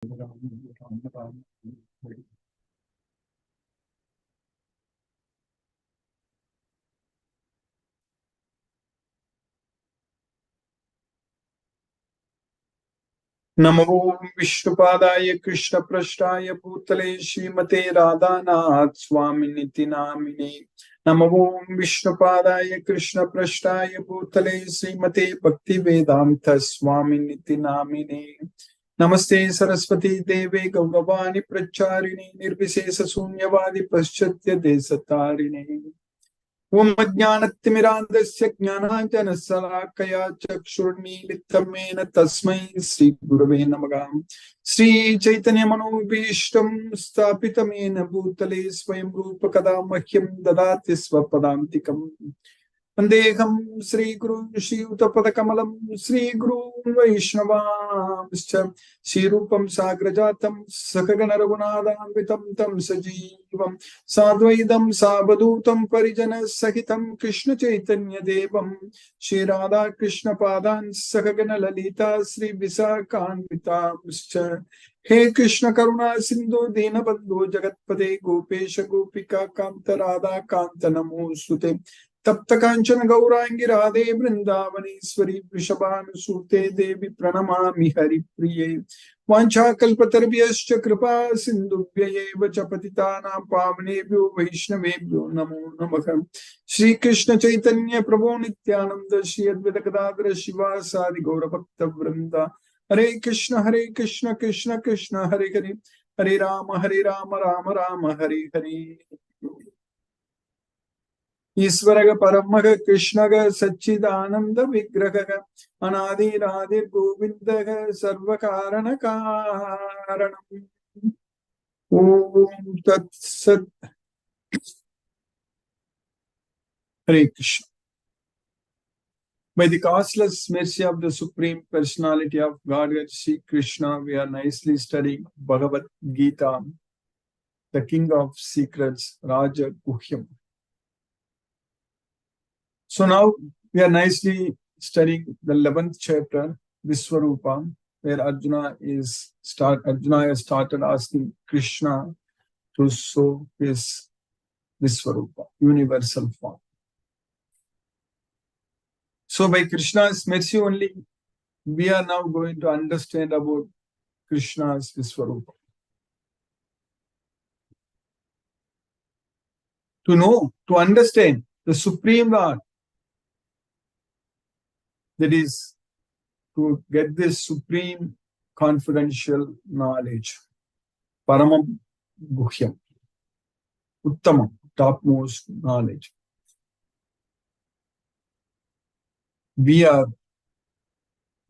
नमो विष्णुपादाय कृष्णपृष्ठाय भूतले श्रीमते राधानाथ स्वामिनिति नामिने। नमो विष्णुपादाय कृष्णपृष्ठाय भूतले श्रीमते भक्तिवेदांत स्वामिनिति नामिने। नमस्ते सरस्वती देवे गौरवाणी प्रचारिणे निर्विशेष शून्यवादी पश्चात्य देशतारिणे। ओम अज्ञानतिमिरान्धस्य ज्ञानाञ्जनशलाकया चक्षुर्मीलितं येन तस्मै श्रीगुरवे नमः। श्रीचैतन्यमनोभीष्टं स्थापितं येन भूतले स्वयं रूप कदा मह्यं ददाति स्वपदान्तिकम्। वन्देऽहं श्रीगुरुं श्रीयुतपदकमलं श्रीगुरुं वैष्णवांश्च श्रीरूपं साग्रजातं सकगणरघुनाथान्वितं तं सजीवं साद्वैतं सावधूतं परिजनसहितं कृष्णचैतन्यदेवं श्रीराधाकृष्णपादान् सकगणललिता श्रीविशाखान्वितांश्च। हे कृष्ण करुणा सिंधु दीनबन्धो जगत्पते गोपेश गोपिका कान्त राधा कान्त नमोस्तुते। तप्त कांचन गौरांगी राधे वृंदावनेश्वरी वृषभानुसूते देवी प्रणमामि हरिप्रिये। वाञ्छाकल्पतरुभ्यश्च कृपा सिन्धुभ्यैव च पतितानां पावनेभ्यो वैष्णवेभ्यो नमो नमः। श्री कृष्ण चैतन्य प्रभो नित्यानंद श्री अद्वैत गदाधर शिवासादि गौरभक्तवृंद। हरे कृष्ण कृष्ण कृष्ण हरे हरे, हरे राम राम हरे हरे। ईश्वरग परमग कृष्णग सच्चिदानंद विग्रह अनादिरादिर गोविंदग सर्व कारण कारणम। ओम तत्सत। हरे Krishna. By the causeless mercy of the Supreme Personality of Godhead, Sri Krishna, we are nicely studying Bhagavad Gita, the King of Secrets, Raja Guhyam. So now we are nicely studying the 11th chapter, Viswarupa, where Arjuna has started asking Krishna to show his Viswarupa, universal form. So by Krishna's mercy only, we are now going to understand about Krishna's Viswarupa. To know, to understand the Supreme Lord, that is, to get this supreme confidential knowledge, Paramam Guhyam, Uttamam, topmost knowledge. We are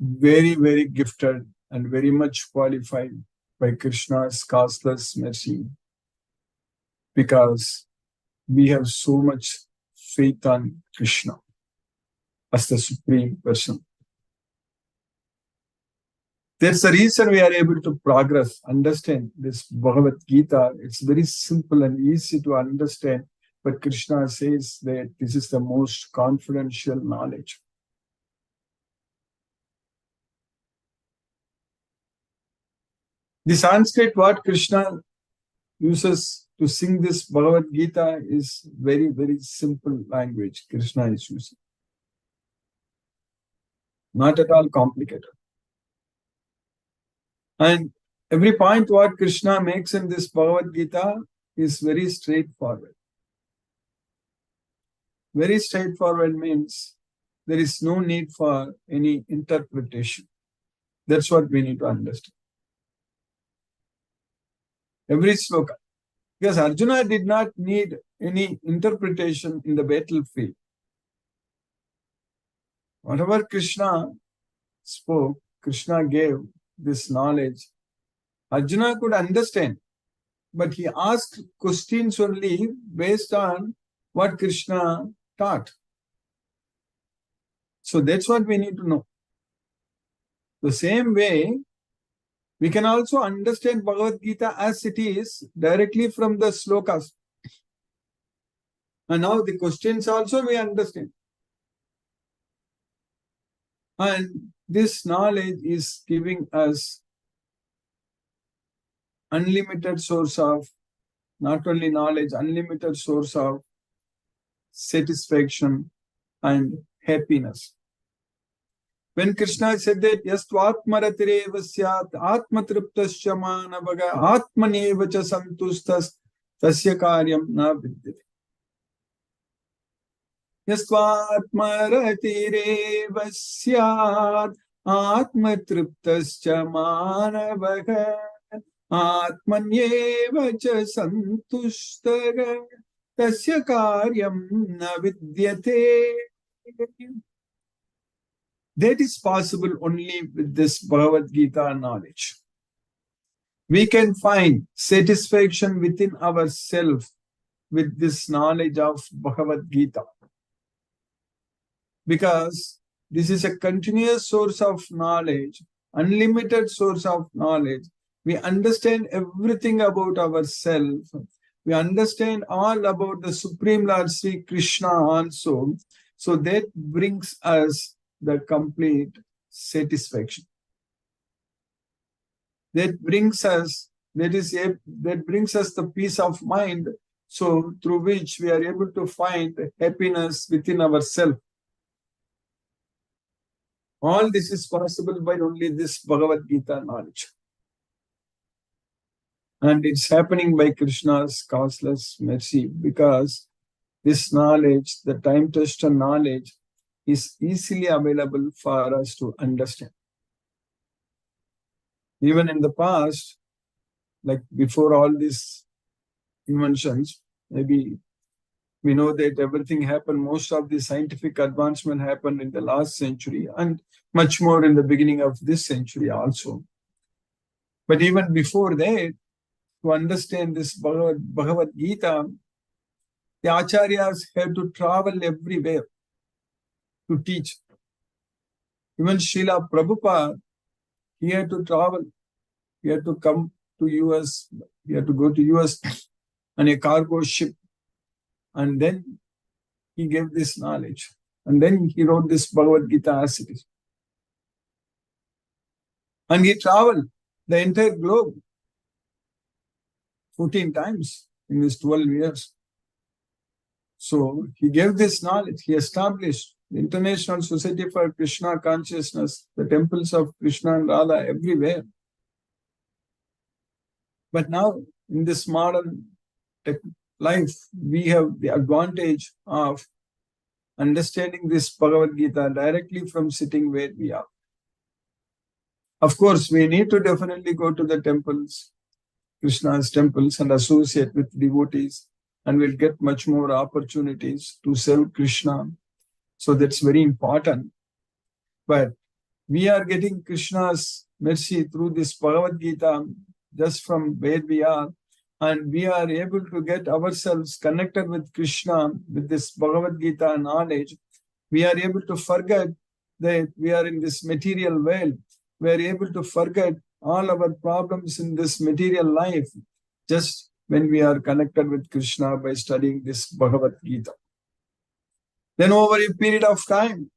very, very gifted and very much qualified by Krishna's causeless mercy, because we have so much faith on Krishna as the Supreme Person. That's the reason we are able to progress, understand this Bhagavad Gita. It's very simple and easy to understand, but Krishna says that this is the most confidential knowledge. The Sanskrit what Krishna uses to sing this Bhagavad Gita is very, very simple language Krishna is using. Not at all complicated. And every point what Krishna makes in this Bhagavad Gita is very straightforward. Very straightforward means there is no need for any interpretation. That's what we need to understand. Every sloka. Because Arjuna did not need any interpretation in the battlefield. Whatever Krishna spoke, Krishna gave this knowledge. Arjuna could understand, but he asked questions only based on what Krishna taught. So that's what we need to know. The same way, we can also understand Bhagavad Gita as it is directly from the slokas. And now the questions also we understand. And this knowledge is giving us unlimited source of not only knowledge, unlimited source of satisfaction and happiness. When Krishna said that Yastvatmaratireva syat atmatriptascha manavaga atmaneva cha santustas tasya karyam na vidyate. Yastvatmaratireva syat atmatriptascha manavaga atmanyeva cha santustaga tasya karyam na vidyate. That is possible only with this Bhagavad Gita knowledge. We can find satisfaction within ourselves with this knowledge of Bhagavad Gita. Because this is a continuous source of knowledge, unlimited source of knowledge. We understand everything about ourselves. We understand all about the Supreme Lord Sri Krishna also. So that brings us the complete satisfaction. That brings us the peace of mind, so through which we are able to find happiness within ourselves. All this is possible by only this Bhagavad Gita knowledge. And it's happening by Krishna's causeless mercy, because this knowledge, the time-tested knowledge, is easily available for us to understand. Even in the past, like before all these inventions, maybe we know that everything happened, most of the scientific advancement happened in the last century and much more in the beginning of this century also. But even before that, to understand this Bhagavad Gita, the acharyas had to travel everywhere to teach. Even Srila Prabhupada, he had to travel. He had to come to US. He had to go to US on a cargo ship. And then he gave this knowledge. And then he wrote this Bhagavad Gita as it is. And he traveled the entire globe 14 times in his 12 years. So he gave this knowledge. He established the International Society for Krishna Consciousness, the temples of Krishna and Radha everywhere. But now, in this modern life, we have the advantage of understanding this Bhagavad Gita directly from sitting where we are. Of course, we need to definitely go to the temples, Krishna's temples, and associate with devotees, and we'll get much more opportunities to serve Krishna. So that's very important. But we are getting Krishna's mercy through this Bhagavad Gita just from where we are, and we are able to get ourselves connected with Krishna with this Bhagavad Gita knowledge. We are able to forget that we are in this material world. We are able to forget all our problems in this material life just when we are connected with Krishna by studying this Bhagavad Gita. Then over a period of time,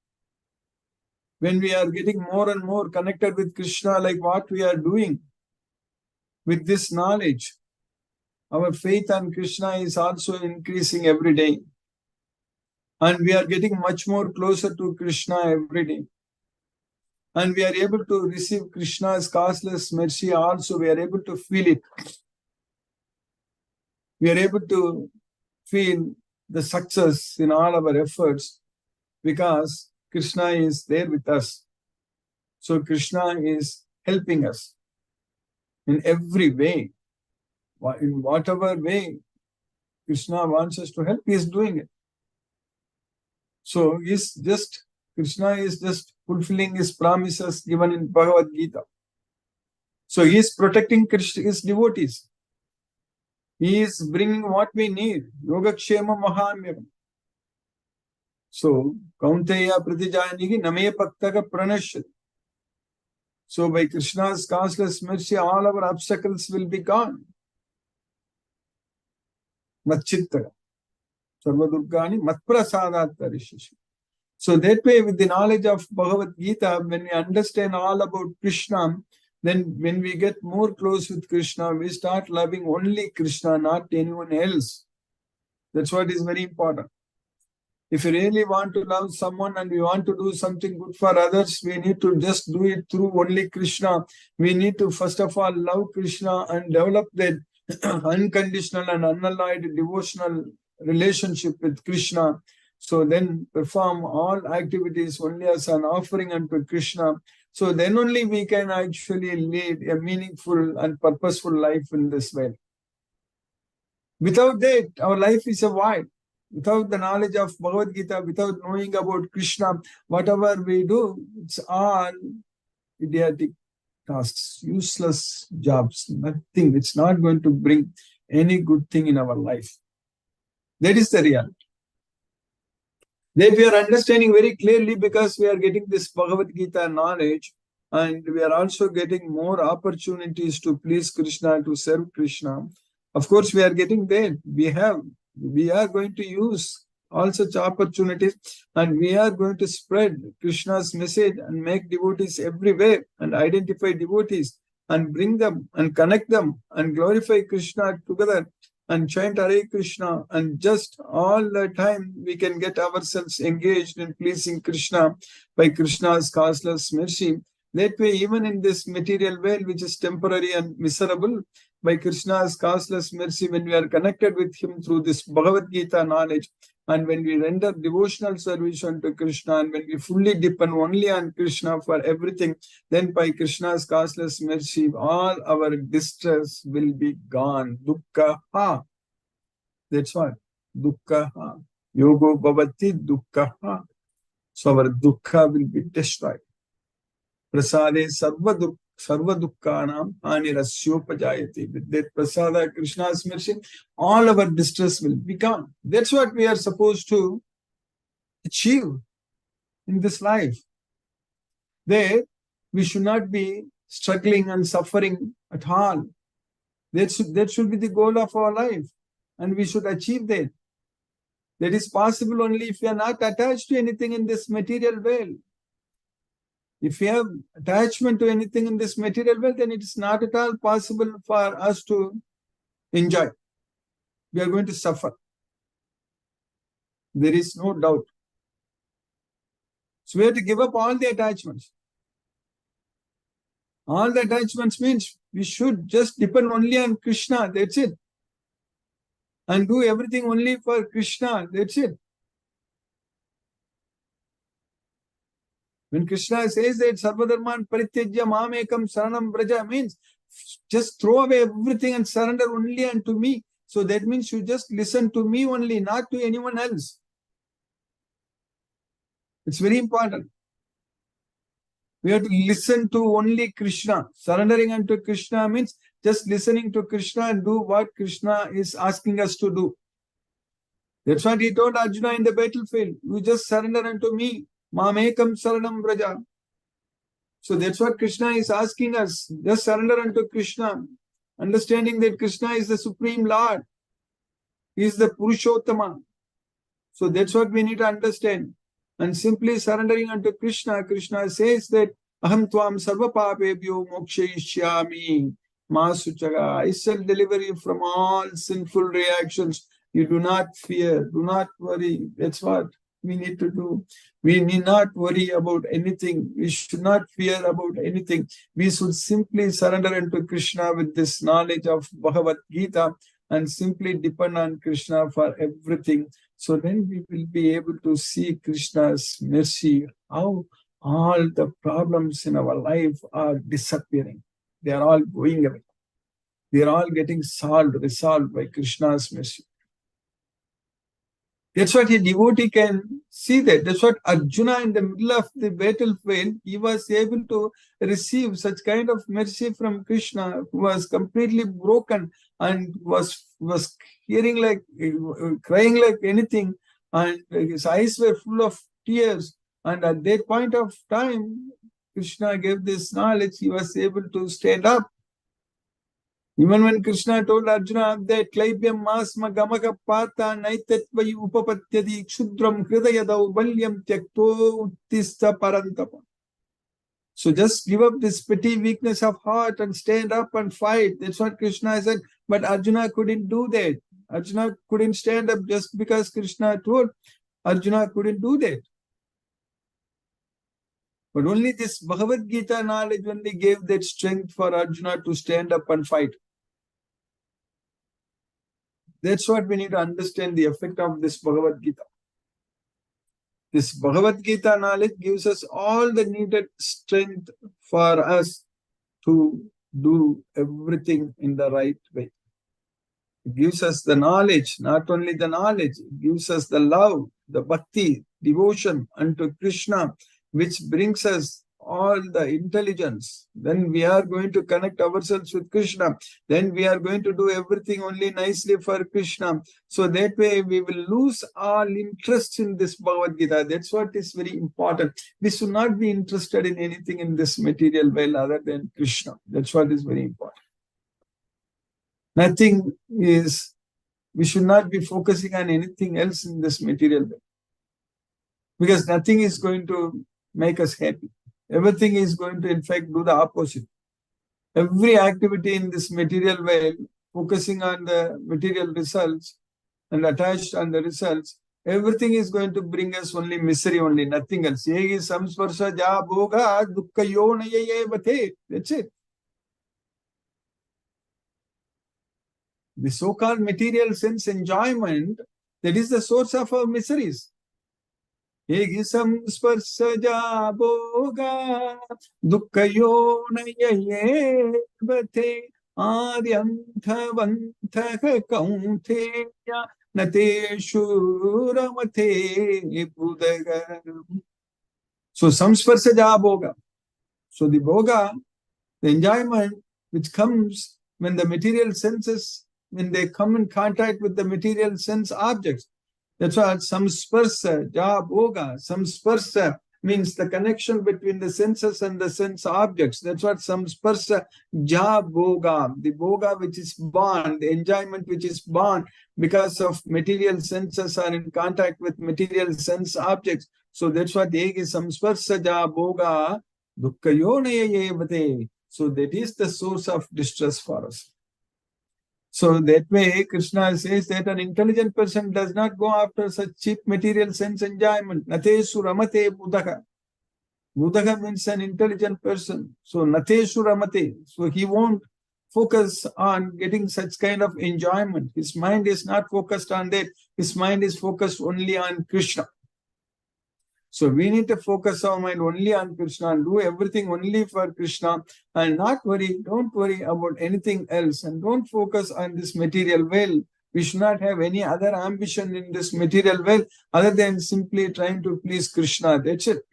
when we are getting more and more connected with Krishna, like what we are doing with this knowledge, our faith on Krishna is also increasing every day. And we are getting much more closer to Krishna every day. And we are able to receive Krishna's causeless mercy also. We are able to feel it. We are able to feel the success in all our efforts because Krishna is there with us. So Krishna is helping us in every way. In whatever way Krishna wants us to help, he is doing it. So Krishna is just fulfilling his promises given in Bhagavad Gita. So he is protecting his devotees. He is bringing what we need. Yogakshema Mahamyam. So, Kaunteya Pratijayanihi Name Paktaka Pranashyati. So by Krishna's causeless mercy, all our obstacles will be gone. Matchittara. Sarvadurgani Matprasadat Tarishishi. So that way, with the knowledge of Bhagavad Gita, when we understand all about Krishna, Then when we get more close with Krishna, we start loving only Krishna, not anyone else. That's what is very important. If you really want to love someone and we want to do something good for others, we need to just do it through only Krishna. We need to first of all love Krishna and develop that unconditional and unalloyed devotional relationship with Krishna. So then perform all activities only as an offering unto Krishna. So then only we can actually lead a meaningful and purposeful life in this way. Without that, our life is a void. Without the knowledge of Bhagavad Gita, without knowing about Krishna, whatever we do, it's all idiotic tasks, useless jobs, nothing. It's not going to bring any good thing in our life. That is the reality. That we are understanding very clearly because we are getting this Bhagavad Gita knowledge, and we are also getting more opportunities to please Krishna, to serve Krishna. Of course, we are getting there. We are going to use all such opportunities, and we are going to spread Krishna's message and make devotees everywhere and identify devotees and bring them and connect them and glorify Krishna together and chant Hare Krishna, and just all the time we can get ourselves engaged in pleasing Krishna by Krishna's causeless mercy. That way, even in this material world, which is temporary and miserable, by Krishna's causeless mercy, when we are connected with him through this Bhagavad Gita knowledge, and when we render devotional service unto Krishna, and when we fully depend only on Krishna for everything, then by Krishna's causeless mercy, all our distress will be gone. Dukkha. That's what. Dukkha. Yogo bhavati dukkha. So our dukkha will be destroyed. Prasade sarva dukkhanam anirasyopajayati. With that prasada, Krishna's mercy, all our distress will be gone. That's what we are supposed to achieve in this life. There, we should not be struggling and suffering at all. That should be the goal of our life, and we should achieve that. That is possible only if we are not attached to anything in this material world. If we have attachment to anything in this material world, then it is not at all possible for us to enjoy. We are going to suffer. There is no doubt. So we have to give up all the attachments. All the attachments means we should just depend only on Krishna. That's it. And do everything only for Krishna. That's it. When Krishna says that Sarvadharman Parityajya Mamekam Saranam Braja, means just throw away everything and surrender only unto me. So that means you just listen to me only, not to anyone else. It's very important. We have to listen to only Krishna. Surrendering unto Krishna means just listening to Krishna and do what Krishna is asking us to do. That's what he told Arjuna in the battlefield. You just surrender unto me. Mamekam saranam braja. So that's what Krishna is asking us. Just surrender unto Krishna. Understanding that Krishna is the Supreme Lord. He is the Purushottama. So that's what we need to understand. And simply surrendering unto Krishna, Krishna says that Aham tvam sarva papebhyo mokshayishyami ma suchaga. I shall deliver you from all sinful reactions. You do not fear, do not worry. That's what we need to do. We need not worry about anything. We should not fear about anything. We should simply surrender unto Krishna with this knowledge of Bhagavad Gita and simply depend on Krishna for everything. So then we will be able to see Krishna's mercy, how all the problems in our life are disappearing. They are all going away. They are all getting resolved by Krishna's mercy. That's what a devotee can see that. That's what Arjuna in the middle of the battlefield, he was able to receive such kind of mercy from Krishna, who was completely broken and was hearing like, crying like anything, and his eyes were full of tears. And at that point of time, Krishna gave this knowledge, he was able to stand up. Even when Krishna told Arjuna that Klaibhyam Masma Gamaka Pata Naitatvayi Upapatyadi Kshudram Hridaya Daurbalyam Tyakto Uttista Parantapa. So just give up this petty weakness of heart and stand up and fight. That's what Krishna said. But Arjuna couldn't do that. Arjuna couldn't stand up just because Krishna told. Arjuna couldn't do that. But only this Bhagavad Gita knowledge only gave that strength for Arjuna to stand up and fight. That's what we need to understand, the effect of this Bhagavad Gita. This Bhagavad Gita knowledge gives us all the needed strength for us to do everything in the right way. It gives us the knowledge, not only the knowledge, it gives us the love, the bhakti, devotion unto Krishna, which brings us all the intelligence. Then we are going to connect ourselves with Krishna. Then we are going to do everything only nicely for Krishna. So that way we will lose all interest in this Bhagavad Gita. That's what is very important. We should not be interested in anything in this material world other than Krishna. That's what is very important. Nothing is, we should not be focusing on anything else in this material world. Because nothing is going to make us happy. Everything is going to, in fact, do the opposite. Every activity in this material world, focusing on the material results and attached on the results, everything is going to bring us only misery, only nothing else. Samsparsa ja bhoga dukkha yonaye vate. That's it. The so-called material sense enjoyment, that is the source of our miseries. Egi samsparsaja bhoga dukkhayo nayaye bate aryanthavantha kaunteya nateshu ramate budaga. So samsparsaja bhoga. So the bhoga, the enjoyment which comes when the material senses, when they come in contact with the material sense objects. That's why samsparsa, ja bhoga. Samsparsa means the connection between the senses and the sense objects. That's what samsparsa, ja bhoga. The bhoga which is born, the enjoyment which is born because of material senses are in contact with material sense objects. So that's what egi samsparsa ja bhoga dukkhayo nayayevate. So that is the source of distress for us. So that way, Krishna says that an intelligent person does not go after such cheap material sense enjoyment. Nateshu ramate buddhaka. Buddhaka means an intelligent person. So nateshu ramate. So he won't focus on getting such kind of enjoyment. His mind is not focused on that. His mind is focused only on Krishna. So we need to focus our mind only on Krishna and do everything only for Krishna and not worry, don't worry about anything else and don't focus on this material world. We should not have any other ambition in this material world other than simply trying to please Krishna. That's it.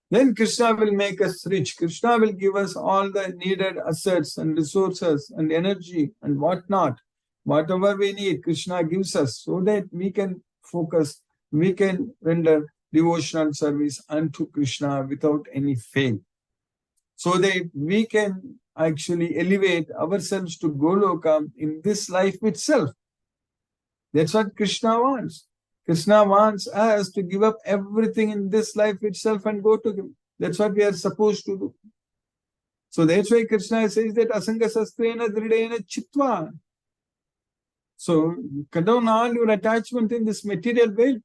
Then Krishna will make us rich. Krishna will give us all the needed assets and resources and energy and whatnot. Whatever we need, Krishna gives us so that we can focus, we can render devotional service unto Krishna without any fail. So that we can actually elevate ourselves to Goloka in this life itself. That's what Krishna wants. Krishna wants us to give up everything in this life itself and go to Him. That's what we are supposed to do. So that's why Krishna says that asanga sastrena dridena chitva. So cut down all your attachment in this material world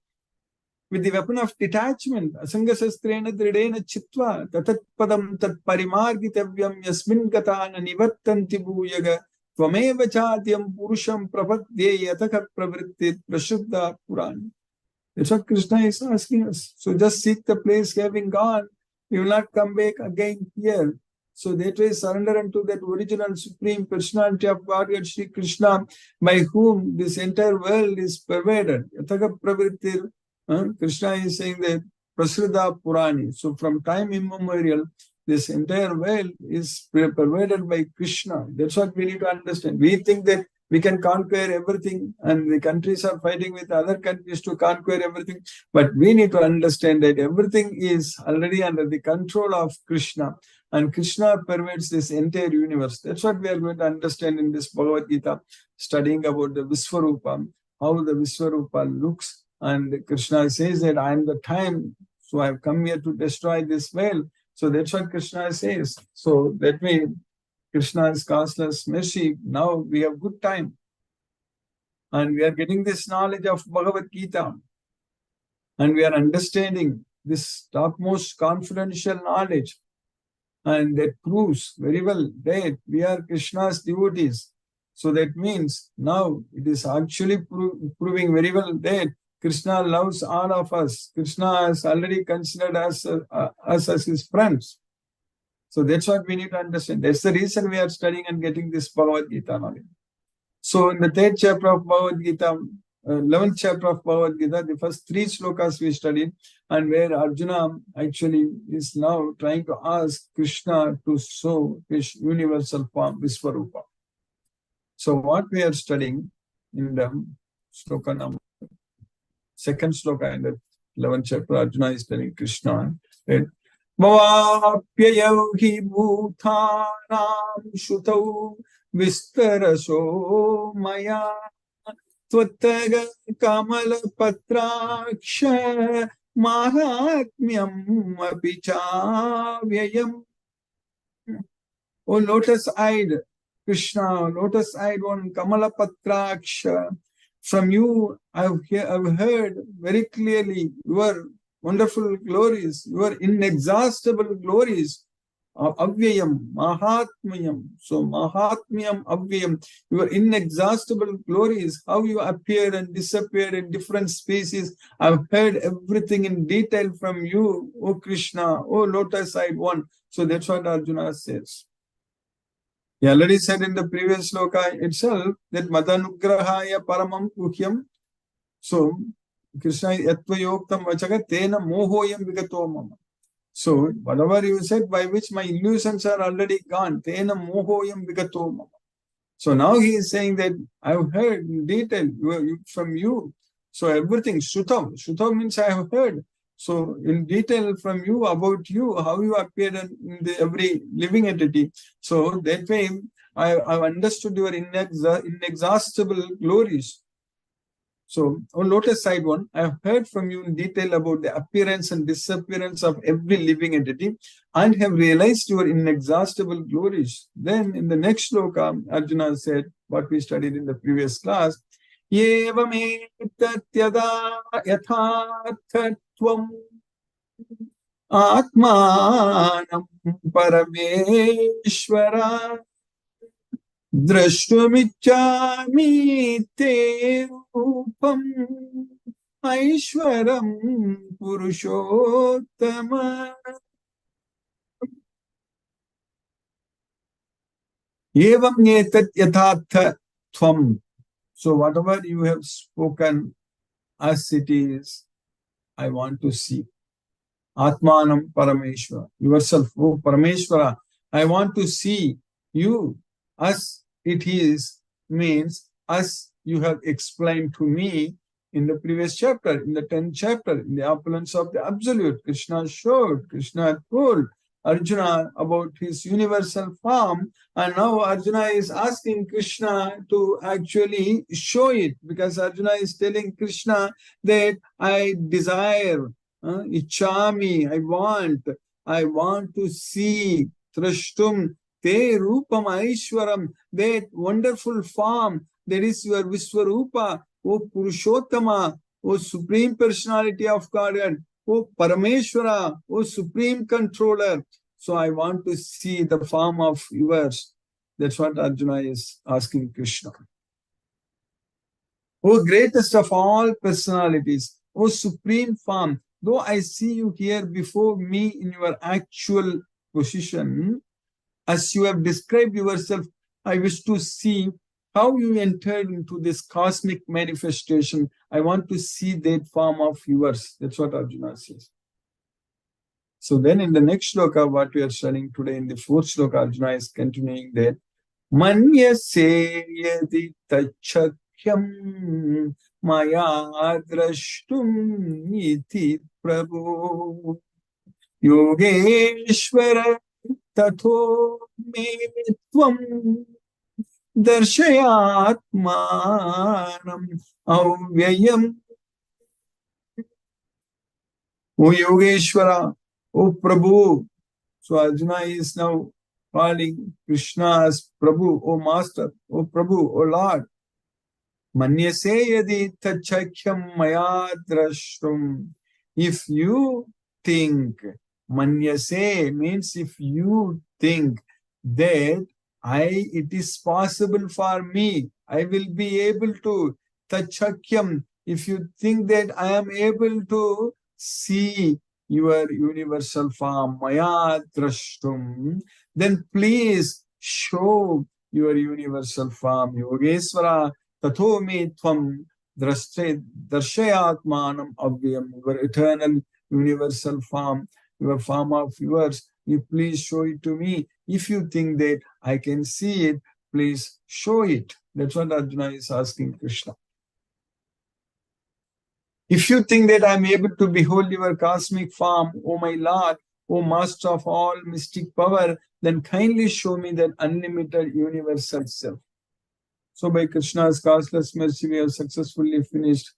with the weapon of detachment. Asanga sastrena dridena chitva tatat padam tat parimargitavyam yasmin gatana nivattanti bhuyaga tvameva chatyam purusham prapadye yataka pravrittit prashuddha purani. That's what Krishna is asking us. So just seek the place having gone. You will not come back again here. So that way surrender unto that original supreme personality of Godhead Shri Krishna, by whom this entire world is pervaded. Yataka pravrittir. Krishna is saying that Prasruddha Purani. So from time immemorial, this entire world is pervaded by Krishna. That's what we need to understand. We think that we can conquer everything and the countries are fighting with other countries to conquer everything. But we need to understand that everything is already under the control of Krishna. And Krishna pervades this entire universe. That's what we are going to understand in this Bhagavad Gita, studying about the Visvarupa, how the Visvarupa looks. And Krishna says that I am the time, so I have come here to destroy this world. So that's what Krishna says. So that way, Krishna's causeless mercy. Now we have good time. And we are getting this knowledge of Bhagavad Gita. And we are understanding this topmost confidential knowledge. And that proves very well that we are Krishna's devotees. So that means now it is actually proving very well that Krishna loves all of us. Krishna has already considered us as his friends. So that's what we need to understand. That's the reason we are studying and getting this Bhagavad Gita knowledge. So in the third chapter of Bhagavad Gita, 11th chapter of Bhagavad Gita, the first 3 slokas we studied, and where Arjuna actually is now trying to ask Krishna to show his universal form, Visvarupa. So what we are studying in the sloka number, second sloka in the 11th chapter, Arjuna is telling Krishna that Bhavapyayau hi bhutanam shutau vistaraso maya Tvataga kamala patraksha mahatmyam apichavyayam. O lotus-eyed Krishna, lotus-eyed one, kamala patraksha, from you I've heard very clearly your wonderful glories, your inexhaustible glories. Avyayam, Mahatmyam. So Mahatmyam, Avyayam, your inexhaustible glories, how you appear and disappear in different species. I've heard everything in detail from you, O Krishna, O lotus-eyed one. So that's what Arjuna says. He already said in the previous sloka itself that Madanugrahaya Paramam Kuhyam. So Krishna Yatvayoktam Vachaga Tena Mohoyam Vigato Mama. So, whatever you said, by which my illusions are already gone. Tena mohoyam vigato mama. So now he is saying that I've heard in detail from you. So everything, Shutav means I have heard. So in detail from you, about you, how you appear in every living entity. So that way, I've understood your inexhaustible glories. So, on lotus-eyed one, I have heard from you in detail about the appearance and disappearance of every living entity and have realized your inexhaustible glories. Then, in the next sloka, Arjuna said, what we studied in the previous class, Yevametat yada yatharthatvam atmanam parameshvara Drashtumichami te rupam aishwaram purushottama. Evam nyetat yathatha tvam. So whatever you have spoken as it is, I want to see. Atmanam Parameshwara. Yourself, oh Parameshwara, I want to see you as it is, means as you have explained to me in the previous chapter, in the 10th chapter, in the opulence of the Absolute. Krishna showed, Krishna told Arjuna about his universal form, and now Arjuna is asking Krishna to actually show it, because Arjuna is telling Krishna that I desire, Ichami, I want to see, Trashtum, Te Rupam Aishwaram, that wonderful form, that is your Viswarupa, O Purushottama, O Supreme Personality of Godhead, O Parameshwara, O Supreme Controller. So I want to see the form of yours. That's what Arjuna is asking Krishna. O greatest of all personalities, O Supreme Form, though I see you here before me in your actual position, as you have described yourself, I wish to see how you entered into this cosmic manifestation. I want to see that form of yours. That's what Arjuna says. So then in the next sloka, what we are studying today, in the 4th sloka, Arjuna is continuing that Manyase yadi tachakyam maya drashtum iti prabhu yogeshwara Tatho me tvam darshayatmanam avyayam. O Yogeshwara, O Prabhu, So Arjuna is now calling Krishna as Prabhu, O Master, O Prabhu, O Lord. Manyase yadi tachakyam maya drashtum. If you think, manyase means if you think that it is possible for me, I will be able to tachakyam. If you think that I am able to see your universal form, maya drashtum, then please show your universal form. Yogeswara Tatho me tvam darshayatmanam avyam, your eternal universal form, your form of yours, you please show it to me. If you think that I can see it, please show it. That's what Arjuna is asking Krishna. If you think that I am able to behold your cosmic form, O my Lord, O Master of all mystic power, then kindly show me that unlimited universal self. So by Krishna's causeless mercy, we have successfully finished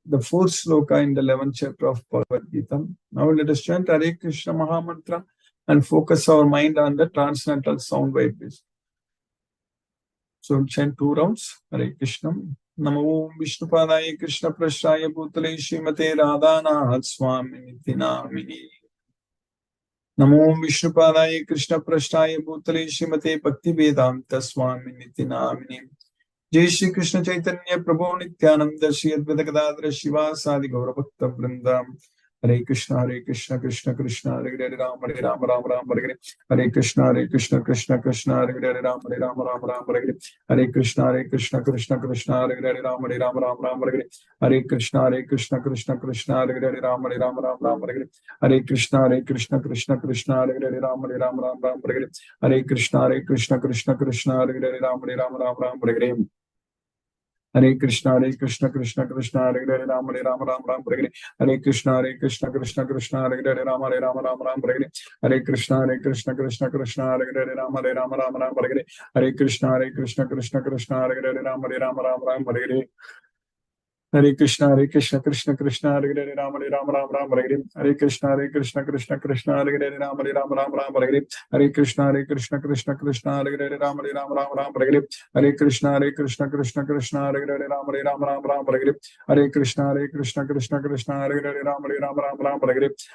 the fourth sloka in the 11th chapter of Bhagavad Gita. Now let us chant Hare Krishna Mahamantra and focus our mind on the transcendental sound vibration. So chant 2 rounds. Hare Krishna. Namo Vishnupadaya Krishna Prasthaya Bhutale Srimate Radhanath Swami Namini. Namo Vishnupadaya Krishna Prasthaya Bhutale Srimate Bhakti Vedanta Swami Namini. जय श्री कृष्ण चैतन्य प्रभु नित्यानंद श्री अद्वैत गदाधर शिवासादि गौर भक्त वृंद हरे कृष्ण कृष्ण कृष्ण हरे राम राम राम हरे हरे कृष्ण कृष्ण कृष्ण हरे राम राम हरे कृष्ण कृष्ण कृष्ण हरे राम राम हरे कृष्ण कृष्ण हरे राम राम हरे कृष्ण कृष्ण हरे राम राम हरे कृष्ण कृष्ण हरे राम हरे Hare Krishna Krishna Krishna Hare Ram Ram Hare Krishna Krishna Hare Ram Hare Hare Krishna Krishna Krishna Hare Ram Hare Krishna Krishna Krishna Hare Ram Hare Hare Krishna Krishna Krishna Hare Ram Hare Hare Krishna Krishna Hare Ram Hare Hare Krishna Krishna Hare Ram Hare Hare Krishna Krishna Hare Ram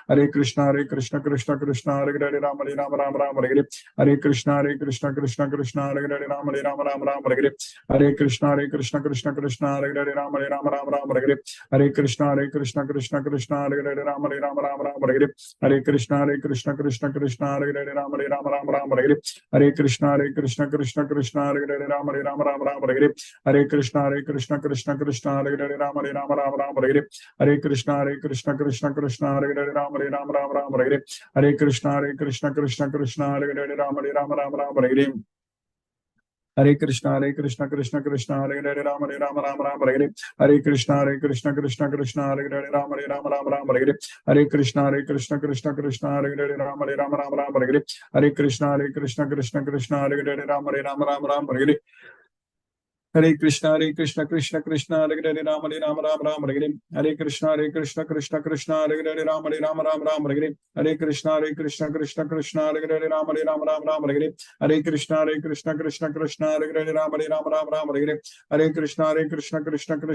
Hare Hare Krishna Krishna Hare Ram Hare Hare Krishna Krishna Hare Ram Hare Hare Krishna Krishna Hare Ram Hare Hare Krishna Krishna Hare Ram Hare Hare Krishna Krishna Hare Ram Hare Hare Krishna Krishna Hare Ram Hare Hare Krishna Krishna Hare Ram Hare Hare Krishna Krishna Hare Ram Hare Hare Krishna Krishna Hare Ram Hare Hare Krishna Krishna Hare Ram Hare Hare Krishna Hare Ram Hare Hare Krishna Krishna Hare Ram Hare Hare Krishna Krishna Hare Ram Hare Hare Krishna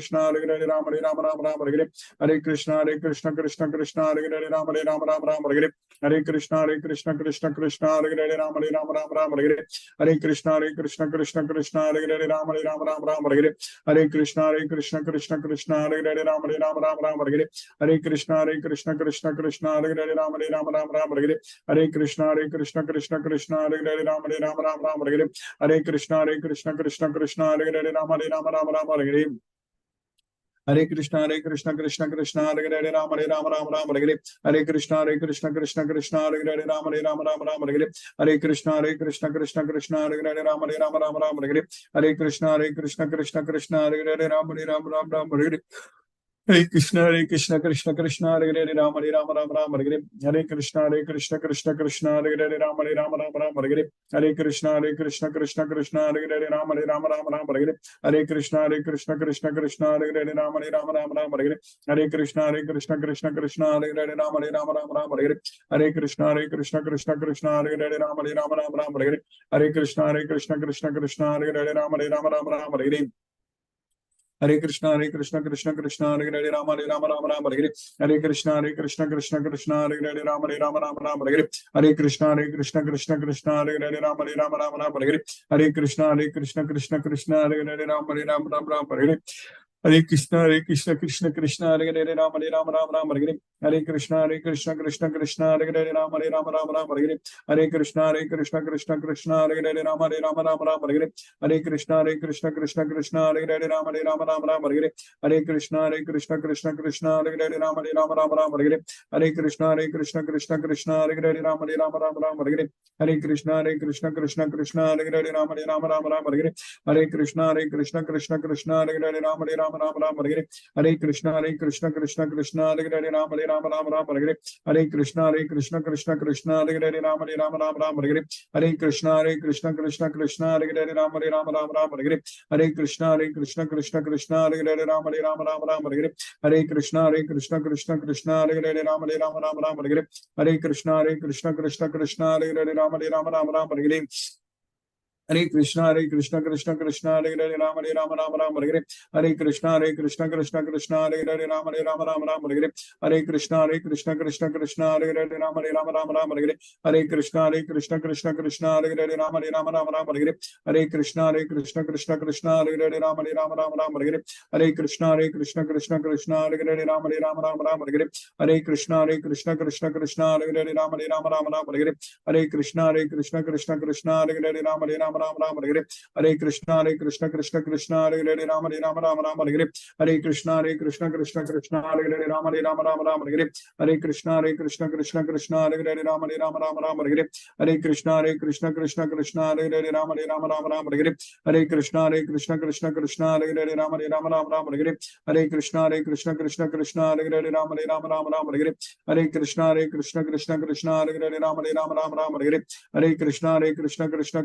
Krishna Hare Ram Hare Hare Krishna Krishna Hare Ram Hare Hare Krishna Krishna Hare Ram Hare Hare Krishna Krishna Hare Ram Hare Hare Krishna Krishna Hare Ram Hare Hare Krishna Krishna Hare Ram Hare Hare Krishna Krishna Hare Ram Hare Hare Krishna Krishna Hare Ram Hare Hare Krishna Krishna Hare Ram Hare Hare Krishna Krishna Hare Ram Hare Hare Krishna Krishna Hare Ram Hare Hare Krishna Krishna Hare Ram Hare Hare Krishna Krishna Hare Ram Hare Hare Krishna Krishna Hare Ram Hare Hare Krishna Krishna Hare Ram Hare Hare Krishna Krishna Hare Ram Hare Hare Krishna Krishna Hare Ram Hare Hare Krishna Krishna Krishna Hare Hare Hare Rama Rama Hare Hare Hare Krishna Krishna Krishna Hare Hare Hare Rama Hare Hare Krishna Krishna Krishna Hare Hare Rama Hare Hare Krishna Krishna Krishna Hare Hare Rama Hare Hare Krishna Krishna Krishna Hare Hare Rama Hare Hare Krishna Krishna Krishna Hare Hare Rama Hare Hare Krishna Krishna Krishna Hare Hare Rama Hare Hare Hare Krishna Krishna Krishna Hare Hare Rama Rama Hare Hare Krishna Krishna Krishna Hare Hare Rama Rama Hare Hare Krishna Krishna Krishna Hare Hare Rama Rama Hare Hare Krishna Krishna Krishna Hare Hare Rama Rama Hare Hare Krishna Krishna Hare Hare Rama Rama Hare Hare Krishna Krishna Krishna Hare Hare Rama Rama Hare Hare Krishna Krishna Hare Hare Rama Rama Hare Hare Krishna Krishna Hare Hare Rama Rama Hare Hare Krishna Krishna Hare Hare Rama Rama Hare Hare Krishna Krishna Hare Hare Rama Rama Hare Hare Krishna Krishna Hare Hare Rama Rama Hare Hare Krishna Krishna Hare Hare Rama Rama Hare Hare Krishna Krishna Hare Hare Rama Rama Hare Hare Krishna Krishna Hare Hare Rama Rama Hare Hare Krishna Krishna Hare Hare Rama Rama Hare Hare Krishna Krishna Hare Hare Rama Rama Hare Hare Krishna Krishna Hare Hare Rama Rama Hare Hare Krishna Krishna Hare Hare Rama Rama Hare Hare Krishna Krishna Hare Hare Rama Rama Hare Hare Krishna Krishna Hare Hare Rama Rama Hare Hare Krishna Krishna Hare Hare Rama Rama Hare Hare Krishna Krishna Hare Hare Rama Rama Hare Hare Krishna Krishna Hare Hare Rama Rama Hare Hare Krishna Krishna Hare Hare Rama Rama Hare Hare Krishna Krishna Hare Hare Rama Rama Hare Hare Krishna Krishna Hare Hare Rama Rama Hare Hare Krishna Krishna Hare Hare Rama Rama Hare Hare Krishna Krishna Hare Hare Rama Rama Hare Hare Krishna Krishna Hare Hare Rama Rama Hare Hare Krishna Krishna Hare Hare Rama Rama Hare Hare Krishna Krishna Hare Hare Rama Rama Hare Hare Krishna Krishna Hare Hare Rama Rama Hare Hare Krishna Krishna Hare Hare Rama Rama Hare Hare Krishna Krishna Hare Hare Rama Rama Hare Hare Krishna Krishna Hare Hare Rama Rama Hare Hare Krishna Krishna Hare Hare Rama Rama Hare Hare Krishna Krishna Hare Hare Rama Rama Hare Hare Krishna Krishna Hare Hare Rama Rama Hare Hare Krishna Krishna Hare Hare Rama Rama Hare Hare Krishna Krishna Hare Hare Rama Rama Hare Hare Krishna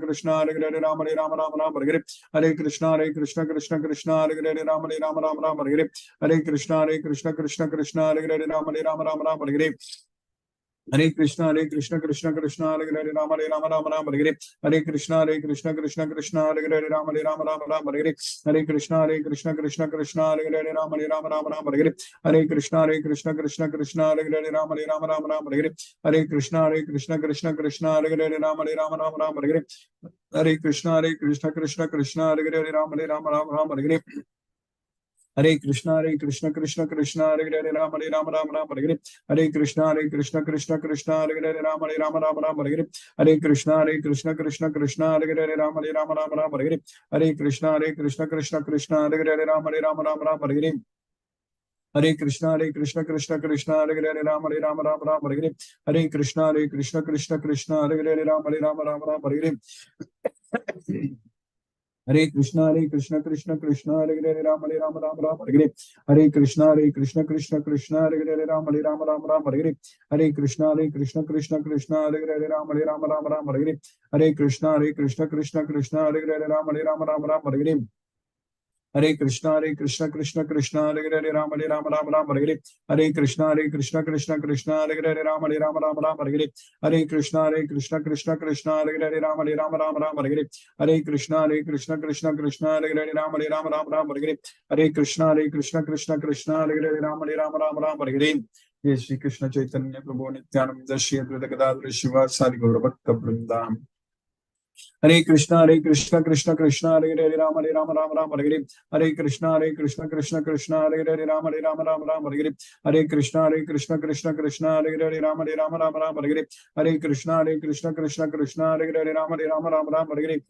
Krishna Hare Hare Rama Rama Hare Hare Krishna Krishna Hare Hare Rama Rama Hare Hare Krishna Krishna Hare Hare Rama Rama Hare Hare Krishna Krishna Hare Hare Rama Rama Hare Hare Krishna Krishna Hare Hare Rama Rama Hare Hare Krishna Krishna Hare Hare Rama Rama Hare Hare Krishna Krishna Hare Hare Rama Rama Hare Hare Krishna Krishna Hare Hare Rama Rama Hare Hare Krishna Krishna Hare Hare Rama Rama Hare Hare Krishna Krishna Hare Hare Rama Rama Hare Hare Krishna Krishna Hare Hare Rama Rama Hare Hare Krishna Krishna Hare Hare Rama Rama Hare Hare Krishna Krishna Hare Hare Rama Rama Hare Hare Krishna Krishna Hare Hare Rama Rama Hare Hare Krishna Krishna Hare Hare Rama Rama Hare Hare Krishna Krishna Hare Hare Rama Rama Hare Hare Krishna Krishna Hare Hare Rama Rama Hare Jai Shri Krishna Chaitanya Prabhu Nityananda Shri Advaita Gadadhara Srivasadi Gaura Bhakta Vrindam Hare Krishna Krishna Hare Hare Rama Rama Hare Hare Krishna Krishna Hare Hare Rama Rama Hare Hare Krishna Krishna Hare Hare Rama Rama Hare Hare Krishna Krishna Hare Hare Rama Rama Hare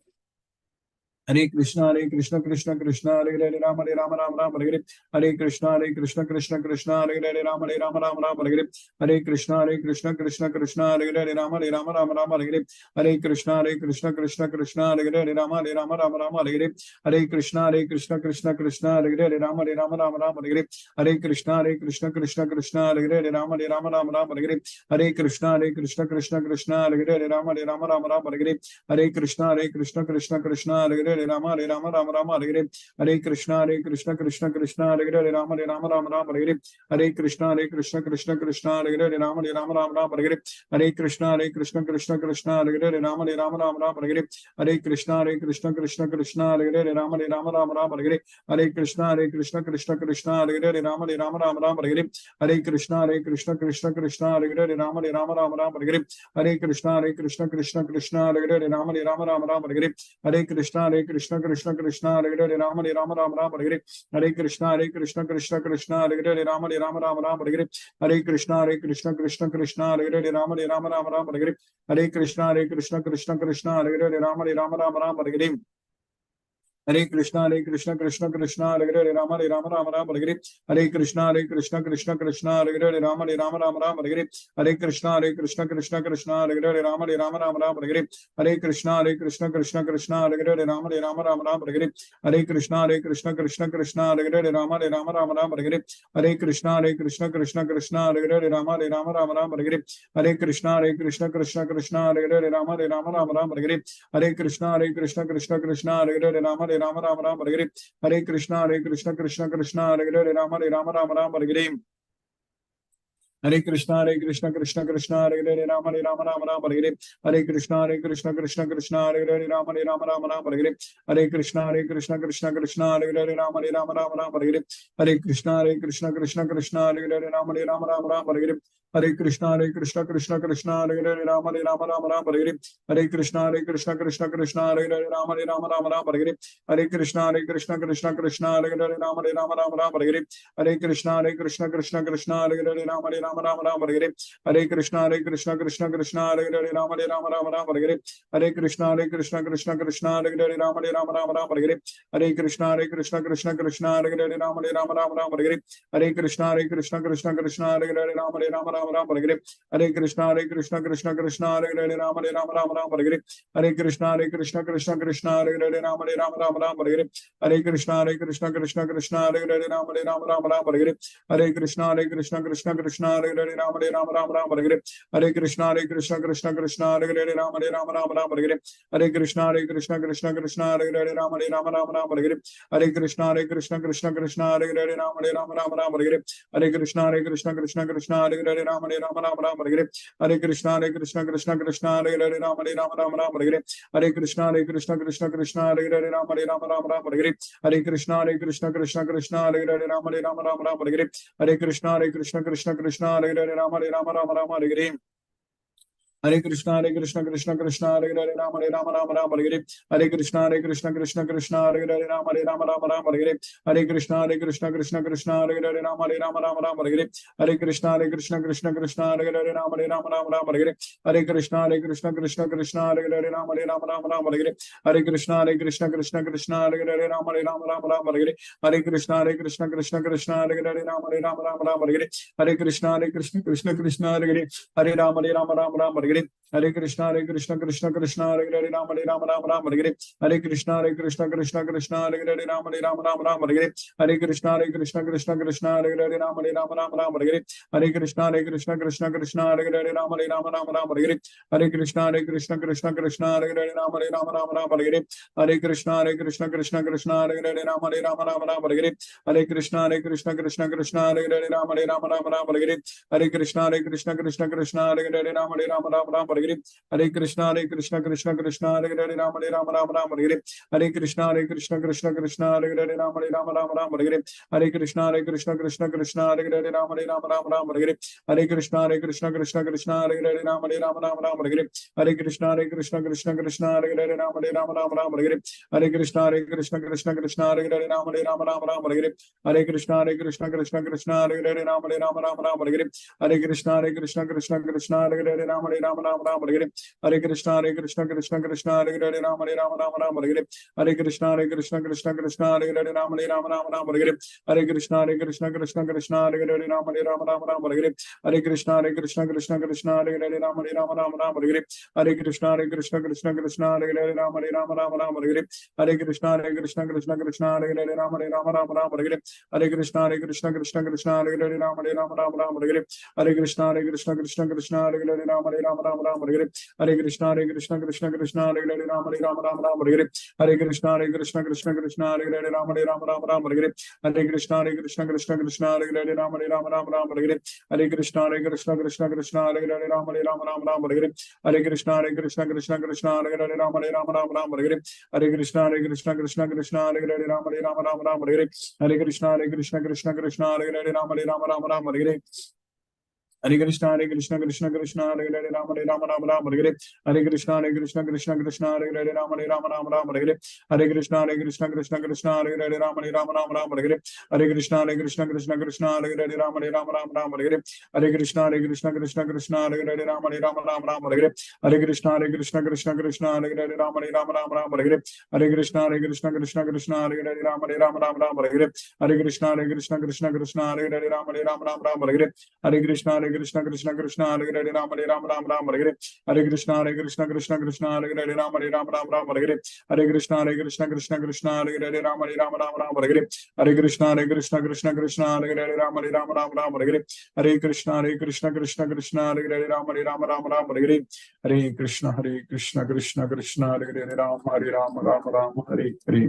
Hare Krishna Krishna Krishna Hare Hare Hare Rama Rama Rama Hare Hare Hare Krishna Krishna Krishna Hare Hare Hare Rama Rama Rama Hare Hare Krishna Krishna Krishna Hare Hare Rama Rama Rama Hare Krishna Krishna Krishna Hare Hare Rama Rama Rama Hare Krishna Krishna Krishna Hare Hare Rama Rama Rama Hare Krishna Krishna Krishna Hare Hare Rama Rama Rama Hare Krishna Krishna Krishna Hare Hare Rama Rama Rama Hare Krishna Krishna Krishna Hare Hare Rama Rama Hare Krishna Krishna Krishna Hare Hare Rama Rama Hare Krishna Krishna Krishna Hare Hare Rama Rama Hare Krishna Krishna Krishna Hare Hare Rama Rama Hare Krishna Krishna Krishna Hare Hare Rama Rama Hare Krishna Krishna Krishna Hare Hare Rama Rama Hare Krishna Krishna Krishna Hare Hare Rama Rama Hare Krishna Krishna Krishna Hare Hare Rama Rama Hare Krishna Krishna Krishna Hare Hare Rama Rama Hare Krishna Krishna Krishna Hare Hare Rama Rama Hare Krishna Krishna Krishna Hare Hare Rama Rama Hare Krishna Krishna Krishna Hare Hare Rama Rama Hare Krishna Krishna Krishna Hare Hare Rama Rama Hare Krishna Krishna Krishna Hare Hare Rama Rama Hare Krishna Krishna Krishna Hare Hare Rama Rama Hare Krishna Krishna Krishna Hare Hare Rama Rama Hare Krishna Krishna Krishna Hare Hare Rama Rama Hare Krishna Krishna Krishna Hare Hare Rama Rama Hare Krishna Krishna Krishna Hare Hare Rama Rama Hare Krishna Krishna Hare Hare Rama Rama Hare Krishna Krishna Krishna Hare Hare Rama Rama Hare Krishna Krishna Krishna Hare Hare Rama Rama Hare Krishna Krishna Krishna Hare Hare Rama Rama Hare Krishna Krishna Krishna Hare Hare Rama Rama Hare Krishna Krishna Krishna Hare Hare Rama Rama Hare Krishna Krishna Krishna Hare Hare Rama Rama Hare Krishna Krishna Krishna Hare Hare Rama Rama Hare Krishna Krishna Krishna Hare Hare Rama Rama Hare Krishna Krishna Krishna Hare Hare Rama Rama Hare Krishna Krishna Krishna Hare Hare Rama Rama Hare Krishna Krishna Krishna Hare Hare Rama Rama Hare Krishna Krishna Krishna Hare Hare Rama Rama Hare Krishna Krishna Krishna Hare Hare Rama Rama Hare Krishna Krishna Krishna Hare Hare Rama Rama Hare Krishna Krishna Krishna Hare Hare Rama Rama Hare Krishna Krishna Krishna Hare Hare Rama Rama Hare Krishna Krishna Krishna Hare Hare Rama Rama Hare Krishna Krishna Krishna Hare Hare Rama Rama Hare Krishna Krishna Krishna Hare Hare Rama Rama Hare Krishna Krishna Krishna Hare Hare Rama Rama Hare Krishna Krishna Krishna Hare Hare Rama Rama Hare Krishna Krishna Krishna Hare Hare Rama Rama Hare Krishna Krishna Krishna Hare Hare Rama Rama Hare Krishna Krishna Krishna Hare Hare Rama Rama Hare Krishna Krishna Krishna Hare Hare Rama Rama Hare Krishna Krishna Krishna Hare Hare Rama Rama Hare Krishna Krishna Krishna Hare Hare Rama Rama Hare Krishna Krishna Krishna Hare Hare Rama Rama Hare Krishna Krishna Krishna Hare Hare Rama Rama Hare Krishna Krishna Krishna Hare Hare Rama Rama Hare Krishna Krishna Krishna Hare Hare Rama Rama Hare Krishna Krishna Krishna Hare Hare Rama Rama Hare Krishna Krishna Krishna Hare Hare Rama Hare Krishna Krishna Krishna Hare Hare Rama Rama Hare Krishna Krishna Krishna Hare Hare Rama Rama Hare Krishna Krishna Krishna Hare Hare Rama Rama Hare Krishna Krishna Krishna Hare Hare Rama Rama Hare Krishna Krishna Krishna Hare Hare Rama Rama Hare Krishna Krishna Krishna Hare Hare Rama Rama Hare Krishna Krishna Krishna Hare Hare Rama Rama Hare Krishna Krishna Krishna Hare Hare Rama Rama Hare Krishna Krishna Krishna Hare Hare Rama Rama Hare Krishna Krishna Krishna Hare Hare Rama Rama Hare Krishna Krishna Krishna Hare Hare Rama Rama Hare Krishna Krishna Krishna Hare Hare Rama Rama Hare Krishna Krishna Krishna Hare Hare Rama Rama Hare Krishna Krishna Krishna Hare Hare Rama Rama Hare Krishna Krishna Krishna Hare Hare Rama Rama Hare Krishna Krishna Krishna Hare Hare Rama Rama Rama Hare Hare. Hare Krishna Krishna Krishna Hare Hare Rama Rama Hare Hare. Hare Krishna Krishna Krishna Hare Hare Rama Rama Hare Hare. Hare Krishna Krishna Krishna Hare Hare Rama Rama Hare Hare. Hare Krishna Krishna Krishna Hare Hare Rama Rama Hare Hare. Hare Krishna Krishna Krishna Hare Hare Rama Rama Hare Hare. Hare Krishna Krishna Krishna Hare Hare Rama Rama Hare Hare. Hare Krishna Krishna Krishna Hare Hare Rama Rama Hare Hare. Hare Krishna Krishna Krishna Hare Hare Rama Rama Hare Hare. Hare Krishna Krishna Krishna Hare Hare Rama Rama Hare Hare. Hare Krishna Krishna Krishna Hare Hare Rama Rama Hare Hare. Hare Krishna Krishna Krishna Hare Hare Rama Rama Hare Hare. Hare Krishna Krishna Krishna Hare Hare Rama Rama Hare Hare. Hare Krishna Krishna Krishna Hare Hare Rama Rama Hare Hare. Hare Krishna Krishna Krishna Hare Hare Rama Rama Hare Hare. Hare Krishna Krishna Krishna Hare Hare Rama Rama Hare Hare. Hare Krishna Krishna Krishna Hare Hare Rama Rama Hare Hare. Hare Krishna Krishna Krishna Hare Hare Rama Rama Hare Hare. Hare Krishna Krishna Krishna Hare Hare Rama Rama Hare Hare. Hare Krishna Krishna Krishna Hare Hare Rama Rama Hare Hare. Hare Krishna Krishna Krishna Hare Hare Rama Rama Hare Hare. Hare Krishna Krishna Krishna Hare Hare Rama Rama Hare Hare. Hare Krishna Krishna Krishna Hare Hare Rama Rama Hare Hare. Hare Krishna Krishna Krishna Hare Hare Rama Rama Hare Hare. Hare Krishna Krishna Krishna Hare Hare Rama Rama Hare Hare. Hare Krishna Krishna Krishna Hare Hare Rama Rama Hare Hare. Hare Krishna Krishna Krishna Hare Hare Rama Rama Hare Hare. Hare Krishna Krishna Krishna Hare Hare Rama Rama Hare Hare. Hare Krishna Krishna Krishna Hare Hare Rama Rama Hare Hare. Hare Krishna Krishna Krishna Hare Hare Rama Hare Hare.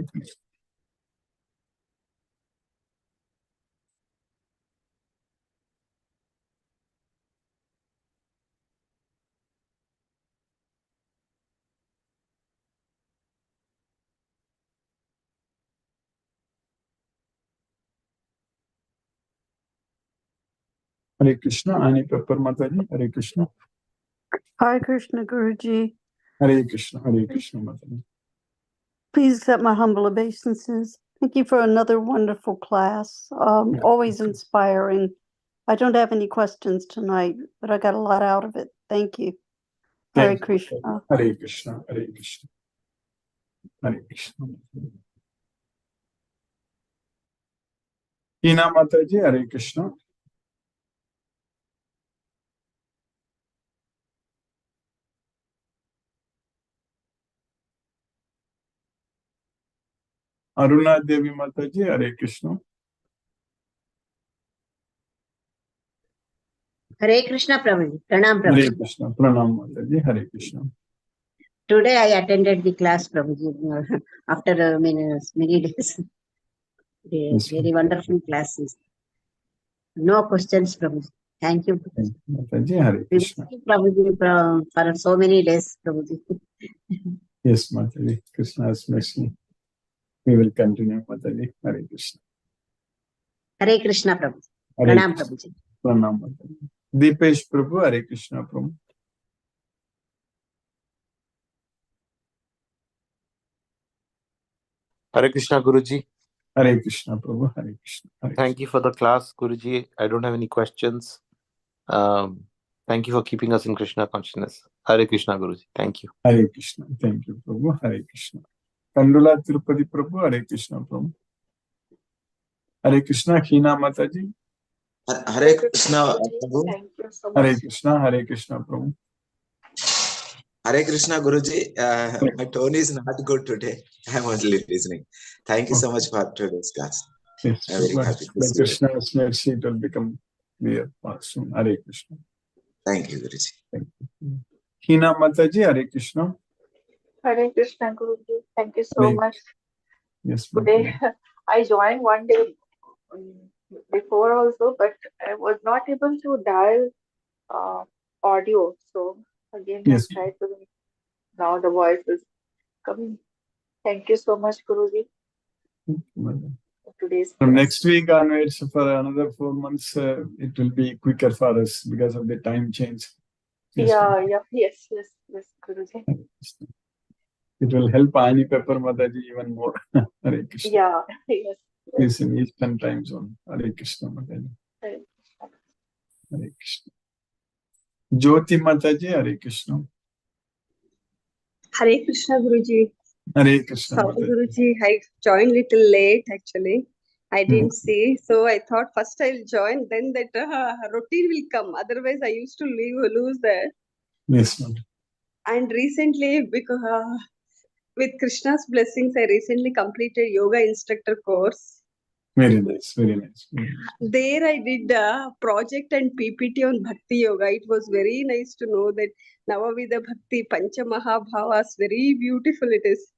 Hare Krishna, Ani Pepper Mataji, Hare Krishna. Hare Krishna, Guruji. Hare Krishna Mataji. Please accept my humble obeisances. Thank you for another wonderful class. Always inspiring. I don't have any questions tonight, but I got a lot out of it. Thank you. Hare Krishna. Hare Krishna, Hare Krishna. Hare Krishna. Hina Mataji, Hare Krishna. Aruna Devi Mataji, Hare Krishna. Hare Krishna, Prabhuji. Pranam, Prabhuji. Hare Krishna, Pranam Mataji, Hare Krishna. Today I attended the class, Prabhuji, after many days. Yes, Very wonderful classes. No questions, Prabhuji. Thank you. Mataji, Hare Krishna. Prabhuji, for so many days, Prabhuji. Yes, Mataji, Krishna's mercy. We will continue, Mataji, Hare Krishna. Hare Krishna, Prabhuji. Hare Pranam, Krishna. Prabhuji. Pranam Mataji. Deepesh Prabhu, Hare Krishna Prabhu. Hare Krishna, Guruji. Hare Krishna Prabhu, Hare Krishna. Hare Thank you for the class, Guruji. I don't have any questions. Thank you for keeping us in Krishna consciousness. Hare Krishna, Guruji. Thank you. Hare Krishna. Thank you, Prabhu. Hare Krishna. Kandula Tirupati Prabhu, Hare Krishna Prabhu. Hare Krishna, Hina Mataji. Hare Krishna, Prabhu. Thank you so much. Hare Krishna Prabhu. Hare Krishna, Guruji. My tone is not good today. I am only listening. Thank you so much for today's class. Yes, I'm very happy to by see you. Krishna's mercy, it will become clear soon. Hare Krishna. Thank you, Guruji. Thank you. Hina Mataji, Hare Krishna. Hare Krishna, Guruji. Thank you so Hare- much. Yes, Today, I joined one day before also, but I was not able to dial audio. So again, Yes. I tried to. Now the voice is coming. Thank you so much, Guruji, for today's From class. next week onwards, for another 4 months, it will be quicker for us because of the time change. Yes, Yes, Guruji. it will help Ani Pepper Mataji even more. Hare Krishna. Yeah, yes. He's in Eastern time zone. Hare Krishna Mataji. Hare Krishna. Hare Krishna. Jyoti Mataji, Hare Krishna. Hare Krishna Guruji. Hare Krishna Sorry Mataji. Guruji, I joined little late actually. I didn't see, so I thought first I'll join, then that routine will come. Otherwise, I used to lose that. Yes, Mataji. And recently, because with Krishna's blessings, I recently completed yoga instructor course. Very nice, very nice. Very nice. There I did a project and PPT on Bhakti Yoga. It was very nice to know that Navavida Bhakti, Pancha Mahabhavas, very beautiful it is.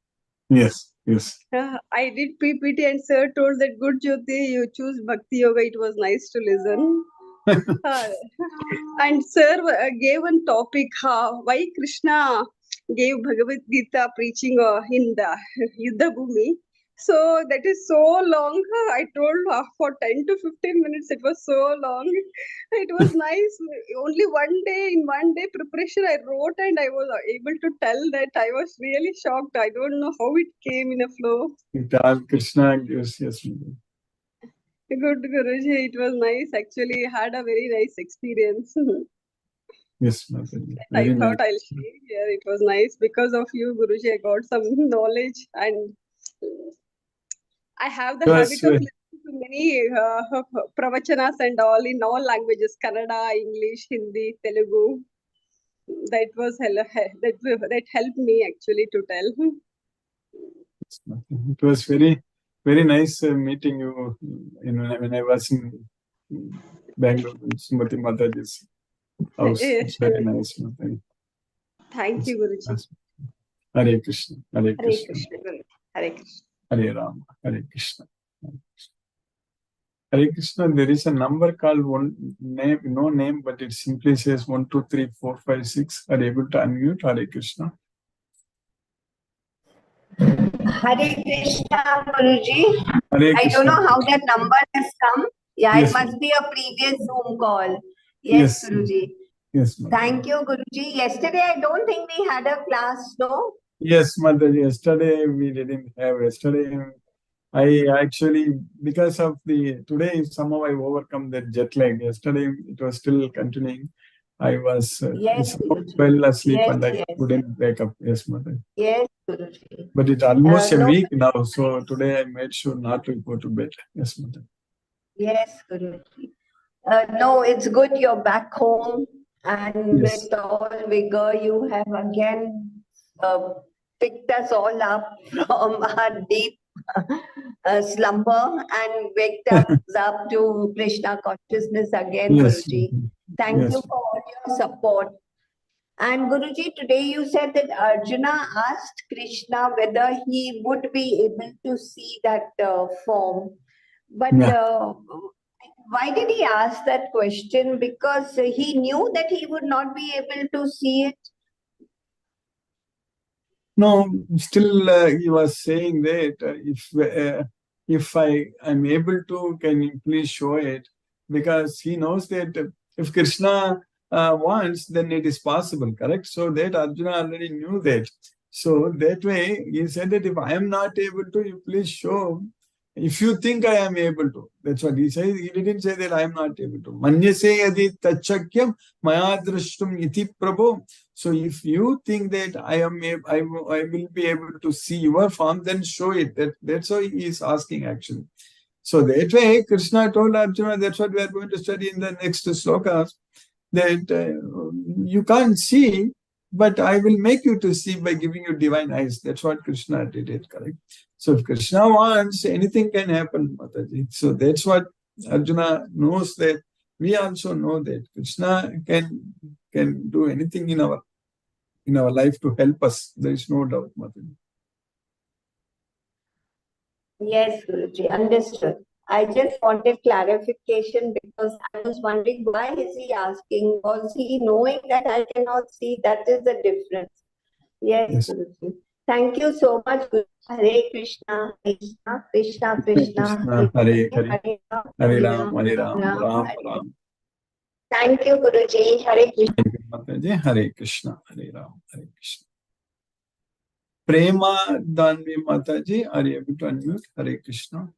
Yes, yes. I did PPT and sir told that good Jyoti, you choose Bhakti Yoga. It was nice to listen. And sir gave one topic, why Krishna gave Bhagavad Gita preaching in the Yuddha Bhumi. So that is so long. I told for 10 to 15 minutes, it was so long. It was nice. Only in one day preparation I wrote and I was able to tell that. I was really shocked. I don't know how it came in a flow. Krishna gives, yes. Mataji. Good Guruji, it was nice. Actually, had a very nice experience. Yes, Mataji. I Very thought nice. I'll share here. It was nice because of you, Guruji. I got some knowledge and I have the Yes, habit of listening to many pravachanas and all in all languages: Kannada, English, Hindi, Telugu. That was that helped me actually to tell. It was very, very nice meeting you when I was in Bangalore, Sumati Mataji's house. It's very nice. Mataji. Thank you, Guruji. Hare Krishna, Hare Hare Krishna, Krishna, Guru. Hare Krishna. Hare Rama, Hare Krishna. Hare Krishna, there is a number called one name, no name, but it simply says 1, 2, 3, 4, 5, 6. Are you able to unmute? Hare Krishna. Hare Krishna, Guruji. Hare I Krishna. don't know how that number has come. Yeah, Yes, it must be a previous Zoom call. Yes. Yes, Guruji. Yes, ma'am. Thank you, Guruji. Yesterday, I don't think we had a class, no? Yes, mother. Yesterday we didn't have. Yesterday I actually, because of today somehow I overcome that jet lag. Yesterday it was still continuing. I was Yes, Guruji. well asleep Yes, and I yes. couldn't wake up. Yes, mother. Yes, Guruji. But it's almost a No, week now. So today I made sure not to go to bed. Yes, mother. yes, Guruji. No, it's good you're back home and Yes. with all vigor you have again picked us all up from our deep slumber and waked us up to Krishna consciousness again, Yes. Guruji. Thank Yes. you for all your support. And Guruji, today you said that Arjuna asked Krishna whether he would be able to see that form. But Yeah. why did he ask that question? Because he knew that he would not be able to see it. No, still he was saying that if I am able to, can you please show it? Because he knows that if Krishna wants, then it is possible, correct? So that Arjuna already knew that. So that way he said that if I am not able to, you please show. If you think I am able to, that's what he said. He didn't say that I am not able to. Manyase yadi tachakyam maya drashtum iti prabhu. So if you think that I will be able to see your form, then show it. That's why he is asking actually. So that way, Krishna told Arjuna, that's what we are going to study in the next slokas, that you can't see, but I will make you to see by giving you divine eyes. That's what Krishna did it, correct? So if Krishna wants, anything can happen, Mataji. So that's what Arjuna knows, that we also know that Krishna can do anything in our life to help us. There is no doubt, Mataji. Yes, Guruji, understood. I just wanted clarification because I was wondering why is he asking? Was he knowing that I cannot see? That is the difference. Yes, Yes. Guruji. Thank you so much, Guru. Hare Krishna, Krishna, Krishna, Krishna, Hare Hare, Ram, Hare Ram, Hare Ram, Ram, Ram Hare. Ram. Thank you, Guruji. Hare Krishna. Thank you, Mataji. Hare Krishna, Hare Ram, Hare Krishna. Prema Danvi Mataji, are you able to unmute? Hare Krishna.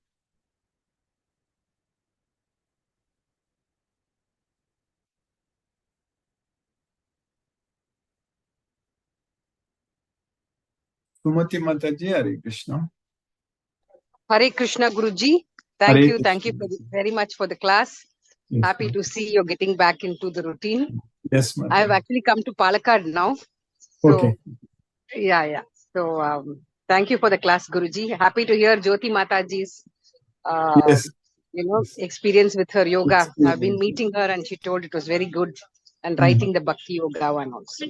Sumati Mataji, Hare Krishna. Hare Krishna Guruji. Hare Thank you Krishna. very much for the class. Yes, Happy ma'am. to see you're getting back into the routine. Yes, ma'am. I have actually come to Palakkad now. So, Okay. yeah. So, thank you for the class, Guruji. Happy to hear Jyoti Mataji's, Yes. Yes. experience with her yoga. I've been Experience. meeting her and she told it was very good, and Mhm. writing the Bhakti Yoga one also.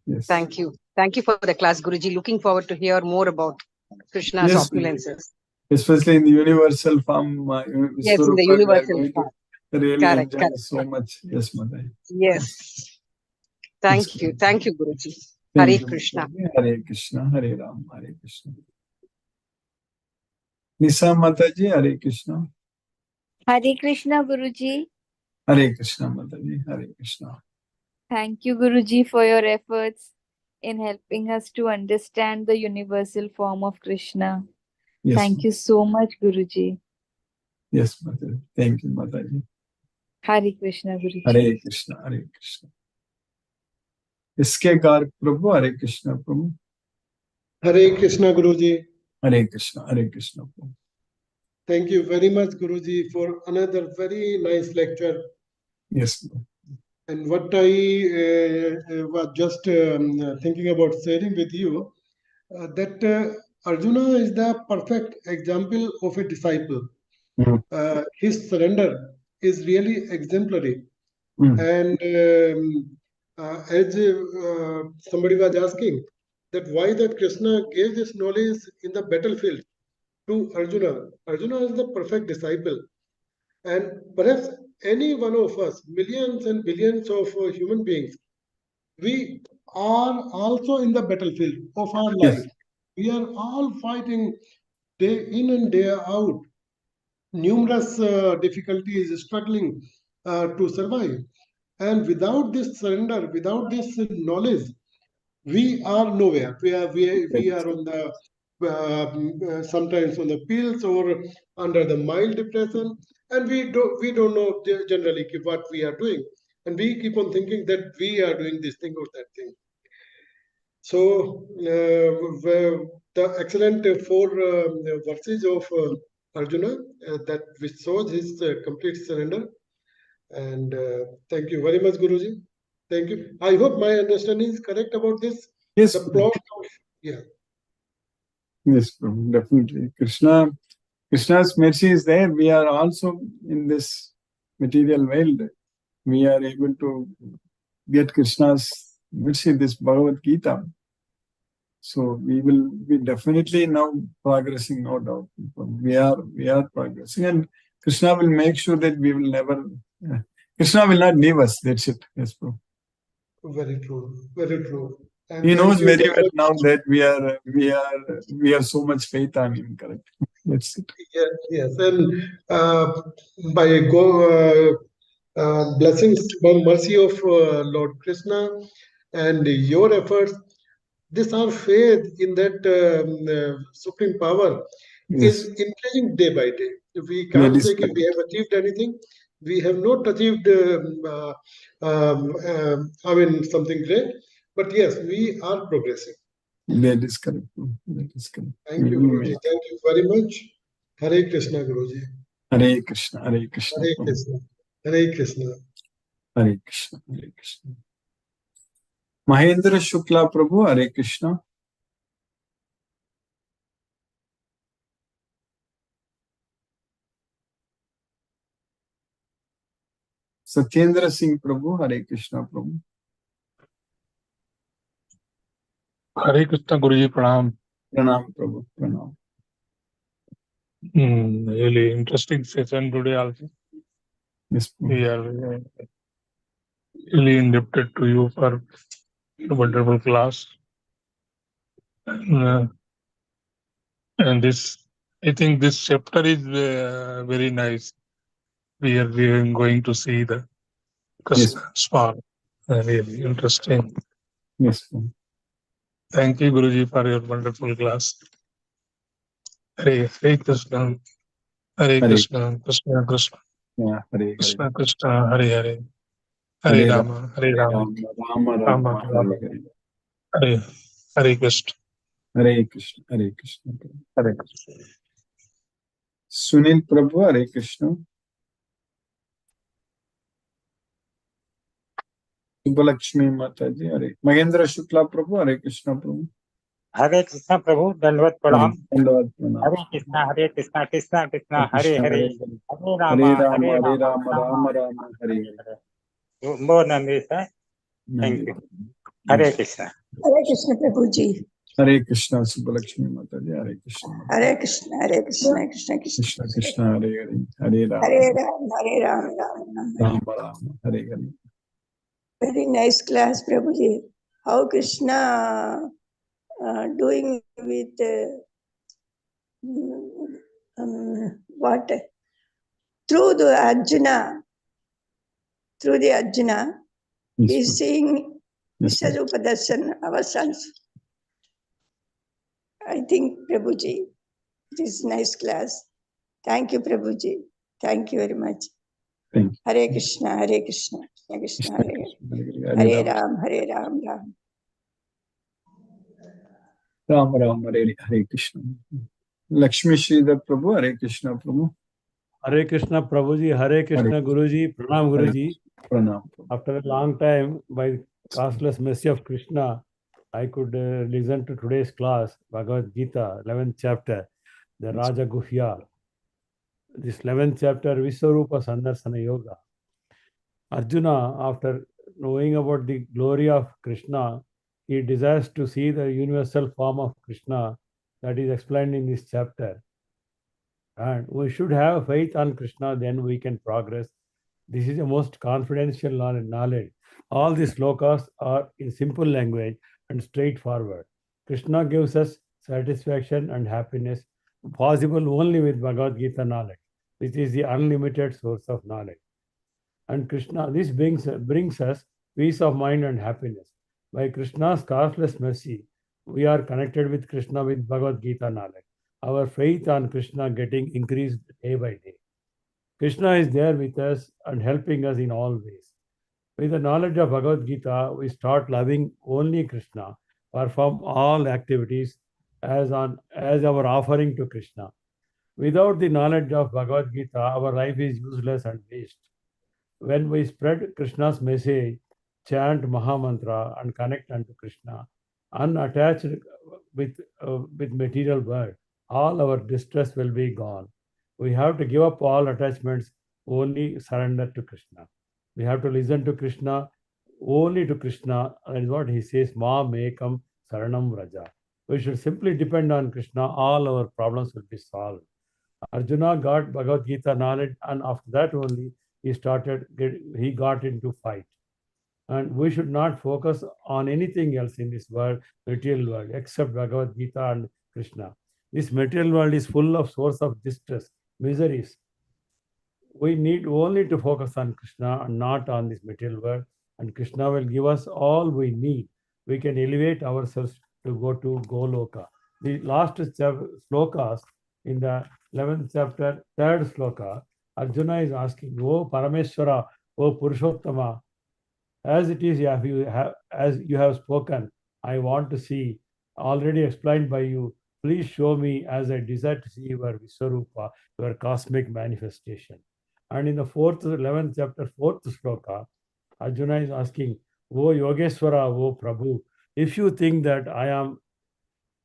Yes. Thank you. Thank you for the class, Guruji. Looking forward to hear more about Krishna's Yes, opulences. especially in the universal form, Yes, in the Vishwarupa, we are universal going form. to really Correct, enjoy correct. so much. Yes, Mother. Yes. Thank you. Thank you, Guruji. Thank Hare you, Krishna. Mataji. Hare Krishna, Hare Ram, Hare Krishna. Nisa Mataji, Hare Krishna. Hare Krishna Guruji. Hare Krishna, Mataji. Hare Krishna. Thank you Guruji for your efforts in helping us to understand the universal form of Krishna. Yes, Thank you so much Guruji. yes, Mataji. Thank you, Mataji. Hare Krishna Guruji. Hare Krishna, Hare Krishna. SK Garg Prabhu, Hare Krishna Prabhu. Hare Krishna Guruji. Hare Krishna, Hare Krishna Prabhu. Thank you very much Guruji for another very nice lecture. Yes. And what I was just thinking about sharing with you, that Arjuna is the perfect example of a disciple. Mm. His surrender is really exemplary. Mm. And as somebody was asking, that why that Krishna gave this knowledge in the battlefield to Arjuna. Arjuna is the perfect disciple. And perhaps any one of us, millions and billions of human beings, we are also in the battlefield of our Yes. life. We are all fighting day in and day out, numerous difficulties, struggling to survive. And without this surrender, without this knowledge, we are nowhere. We are on the sometimes on the pills or under the mild depression, and we don't know generally what we are doing, and we keep on thinking that we are doing this thing or that thing. So the excellent four verses of Arjuna that which shows his complete surrender. And thank you very much, Guruji. Thank you. I hope my understanding is correct about this. Yes. The plot of, yeah. Yes, Prabhu, definitely. Krishna's mercy is there. We are also in this material world. We are able to get Krishna's mercy, this Bhagavad Gita. So we will be definitely now progressing, no doubt. We are progressing, and Krishna will make sure that we will never. Krishna will not leave us. That's it. Yes, Prabhu. Very true. Very true. And He knows thank you very well now that we have so much faith on him. Correct. That's it. Yes. And by blessings, by mercy of Lord Krishna and your efforts, this our faith in that supreme power is Yes. increasing day by day. We That can't is say if correct. we have achieved anything. We have not achieved, I mean, something great, but yes, we are progressing. That is correct. That is correct. Thank you, Guruji. Thank you very much. Hare Krishna, Guruji. Hare Krishna. Hare Krishna. Hare Krishna. Hare Krishna. Hare Krishna. Hare Krishna. Mahendra Shukla Prabhu. Hare Krishna. Satyendra Singh Prabhu. Hare Krishna Prabhu. Hare Krishna Guruji Pranam. Pranam Prabhu. Pranam. Really interesting session today also. Yes, we are really indebted to you for a wonderful class. And this, I think this chapter is very nice. We are going to see the Krishna's form. Really interesting. Yes. Thank you, Guruji, for your wonderful class. Hare Krishna. Hare Krishna. Krishna Krishna. Yeah, Hare Krishna Krishna. Hare Hare. Hare Hare Rama. Hare Rama. Rama, Rama, Rama Hare Rama. Hare. Hare Hare Krishna. Hare Krishna, Hare Krishna. Hare Krishna. Sunil Prabhu, Hare Krishna. Subbalakshmi Mataji, Hare. Mahendra Shukla Prabhu, Hare Krishna Prabhu. हरे कृष्णा प्रभु दंडवत प्रणाम Dandavad Pranam. Hare Krishna Krishna Krishna Hare Krishna, Hare Hare Hare Rama, Ram Hare Ram Rama, Rama Rama, Hare Hare. More Nandi sir thank you Hare Krishna Hare Krishna Prabhuji. Hare Krishna, Subbalakshmi Mataji, Hare Krishna. Hare Krishna, Hare Krishna, Krishna Krishna. Krishna Krishna, Hare Hare, Hare Rama, Hare Ram, Hare Ram, Ram Ram. Rama Rama, Hare Hare. Very nice class, Prabhuji. How Krishna doing with what? Through the Arjuna, Yes, he's ma'am. seeing Yes, ma'am. Vishwarupa Darshan, our sons. I think, Prabhuji, it is nice class. Thank you, Prabhuji. Thank you very much. Thank you. Hare Krishna, Hare Krishna, Krishna Krishna, Hare Hare. Hare Ram, Hare Ram, Ram. Rama Rama, Hare Hare Krishna. Lakshmi Sridhar Prabhu, Hare Krishna Prabhu. Hare Krishna Prabhuji, Hare Krishna Guruji, Pranam Hare Guruji. Pranam. After a long time, by costless mercy of Krishna, I could listen to today's class, Bhagavad Gita, 11th chapter, the Raja Guhya. This 11th chapter, Viswarupa Sandarsana Yoga. Arjuna, after knowing about the glory of Krishna, he desires to see the universal form of Krishna that is explained in this chapter. And we should have faith on Krishna, then we can progress. This is the most confidential knowledge. All these slokas are in simple language and straightforward. Krishna gives us satisfaction and happiness possible only with Bhagavad Gita knowledge, which is the unlimited source of knowledge. And Krishna, this brings us peace of mind and happiness. By Krishna's costless mercy, we are connected with Krishna with Bhagavad Gita knowledge. Our faith on Krishna getting increased day by day. Krishna is there with us and helping us in all ways. With the knowledge of Bhagavad Gita, we start loving only Krishna, perform all activities as our offering to Krishna. Without the knowledge of Bhagavad Gita, our life is useless and waste. When we spread Krishna's message, chant Mahamantra and connect unto Krishna, unattached with material world, all our distress will be gone. We have to give up all attachments, only surrender to Krishna. We have to listen to Krishna, only to Krishna. That is what he says, Ma Mekam Saranam Vraja. We should simply depend on Krishna, all our problems will be solved. Arjuna got Bhagavad Gita knowledge, and after that only he got into fight. And we should not focus on anything else in this world, material world, except Bhagavad Gita and Krishna. This material world is full of source of distress, miseries. We need only to focus on Krishna and not on this material world, and Krishna will give us all we need. We can elevate ourselves to go to Goloka. The last slokas in the 11th chapter, 3rd sloka, Arjuna is asking, O Parameshwara, O Purushottama, as it is, as you have spoken, I want to see, already explained by you, please show me as I desire to see your Viswarupa, your cosmic manifestation. And in the 11th chapter, 4th sloka, Arjuna is asking, O Yogeshwara, O Prabhu, if you think that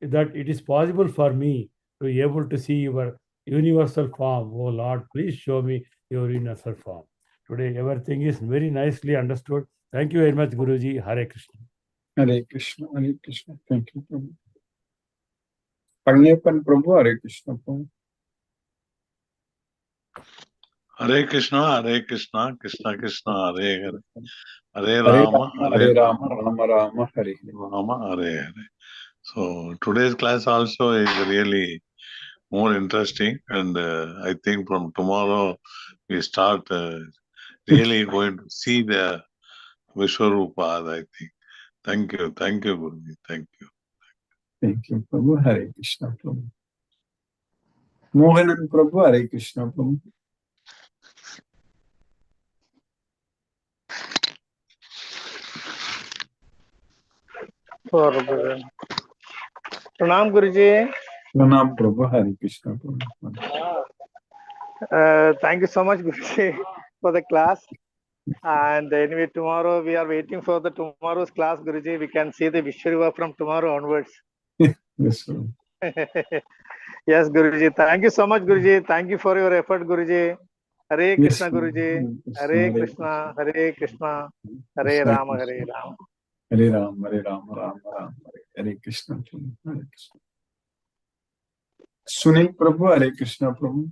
that it is possible for me to be able to see your universal form, O Lord, please show me your universal form. Today, everything is very nicely understood. Thank you very much, Guruji. Hare Krishna. Hare Krishna, Hare Krishna. Thank you, Prabhu. Pagnepan Prabhu, Hare Krishna Prabhu. Hare Krishna, Krishna Krishna, Hare Hare. Hare Hare Rama, Rama, Hare Rama, Rama Rama, Hare Hare. Rama, Hare Hare. So today's class also is really more interesting, and I think from tomorrow we start really going to see the Vishwarupa, I think. Thank you, Guruji. Thank you. Thank you, Prabhu. Hare Krishna Prabhu. Mohanan Prabhu, Hare Krishna Prabhu. Pranam Guruji. Pranam Prabhu, Hare Krishna Prabhu. Thank you so much, Guruji, for the class. And anyway, tomorrow we are waiting for the tomorrow's class, Guruji. We can see the Vishwariva from tomorrow onwards. Yes, sir. Yes, Guruji. Thank you so much, Guruji. Thank you for your effort, Guruji. Hare Yes, Krishna, Guruji. Hare Krishna, Hare Krishna, Hare Rama, Hare Rama. Hare Ram, Hare Ram, Ram Ram, Hare Krishna, Hare Krishna. Sunil Prabhu, Hare Krishna Prabhu.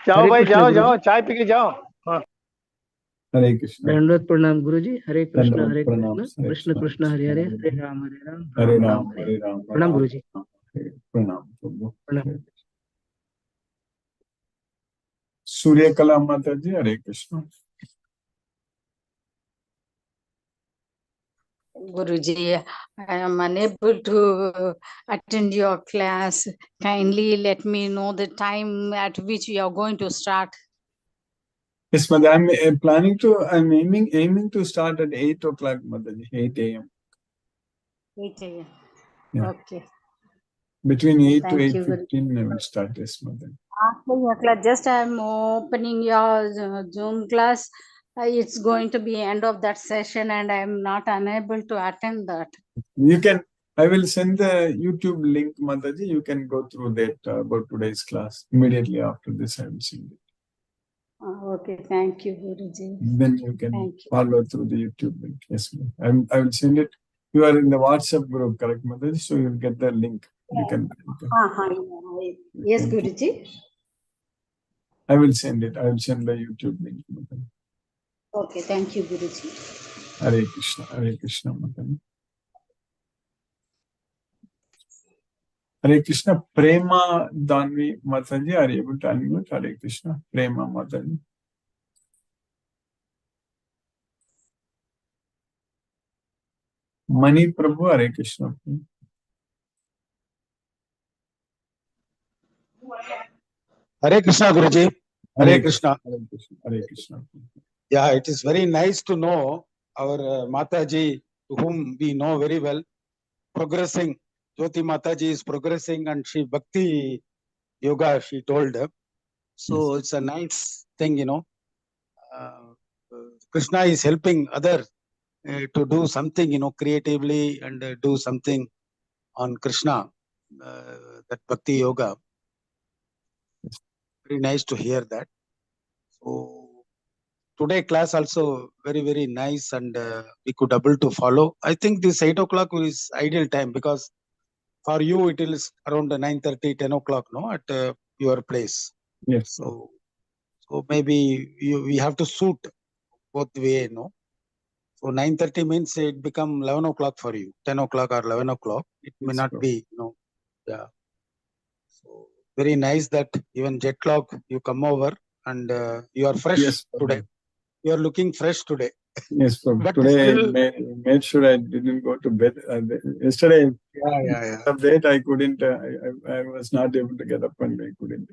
जाओ हरे भाई, कृष्ण जाओ गुरु जाओ, जी। चाय P के जाओ। हाँ। Hare Krishna. दंडवत प्रणाम गुरु जी। हरे कृष्ण Dandavad हरे Pranam, Krishna Hare Krishna Krishna, Krishna Hare Hare Hare हरे राम राम Hare राम Ram, हरे Hare Ram, प्रणाम गुरु जी। Hare Pranam Prabhu. प्रणाम। Surya Kala Mataji, Hare Krishna. Guruji, I am unable to attend your class. Kindly let me know the time at which you are going to start. Yes, Mother, I'm aiming to start at 8 o'clock, Mataji, 8 a.m. 8 a.m. Yeah. Okay. Between 8 to Thank you, Guruji. 8:15, I will start this, Mother. After your class, just I am opening your Zoom class. It's going to be end of that session and I am not unable to attend that. I will send the YouTube link, Mataji. You can go through that about today's class. Immediately after this, I will send it. Okay, thank you, Guruji. Then you can Thank you. follow through the YouTube link. Yes, ma'am. I will send it. You are in the WhatsApp group, correct, Mataji? So you'll get the link. You can Yes, Guruji. I will send it. I will send the YouTube link, Mataji. Okay, thank you, Guruji. Hare Krishna, Mataji. Hare Krishna, Prema Danvi Mataji, are you able to unmute? Hare Krishna, Prema Mataji. Mani Prabhu, Hare Krishna. Hare Krishna, Guruji. Hare Krishna. Hare Krishna. Hare Krishna. Yeah, it is very nice to know our Mataji, whom we know very well, progressing. Jyoti Mataji is progressing and she Bhakti Yoga, she told. So it's a nice thing, Krishna is helping others to do something, creatively and do something on Krishna, that Bhakti Yoga. Very nice to hear that. So today class also very, very nice and we could able to follow. I think this 8 o'clock is ideal time because for you it is around 9:30, 10 o'clock, no, at your place. Yes. So maybe we have to suit both way, no. So 9:30 means it become 11 o'clock for you, 10 o'clock or 11 o'clock. It may not be, yeah. So very nice that even jet lag you come over and you are fresh today. You are looking fresh today. Yes, but today still, I made sure I didn't go to bed. Yesterday, yeah. Late I couldn't. I was not able to get up and I couldn't.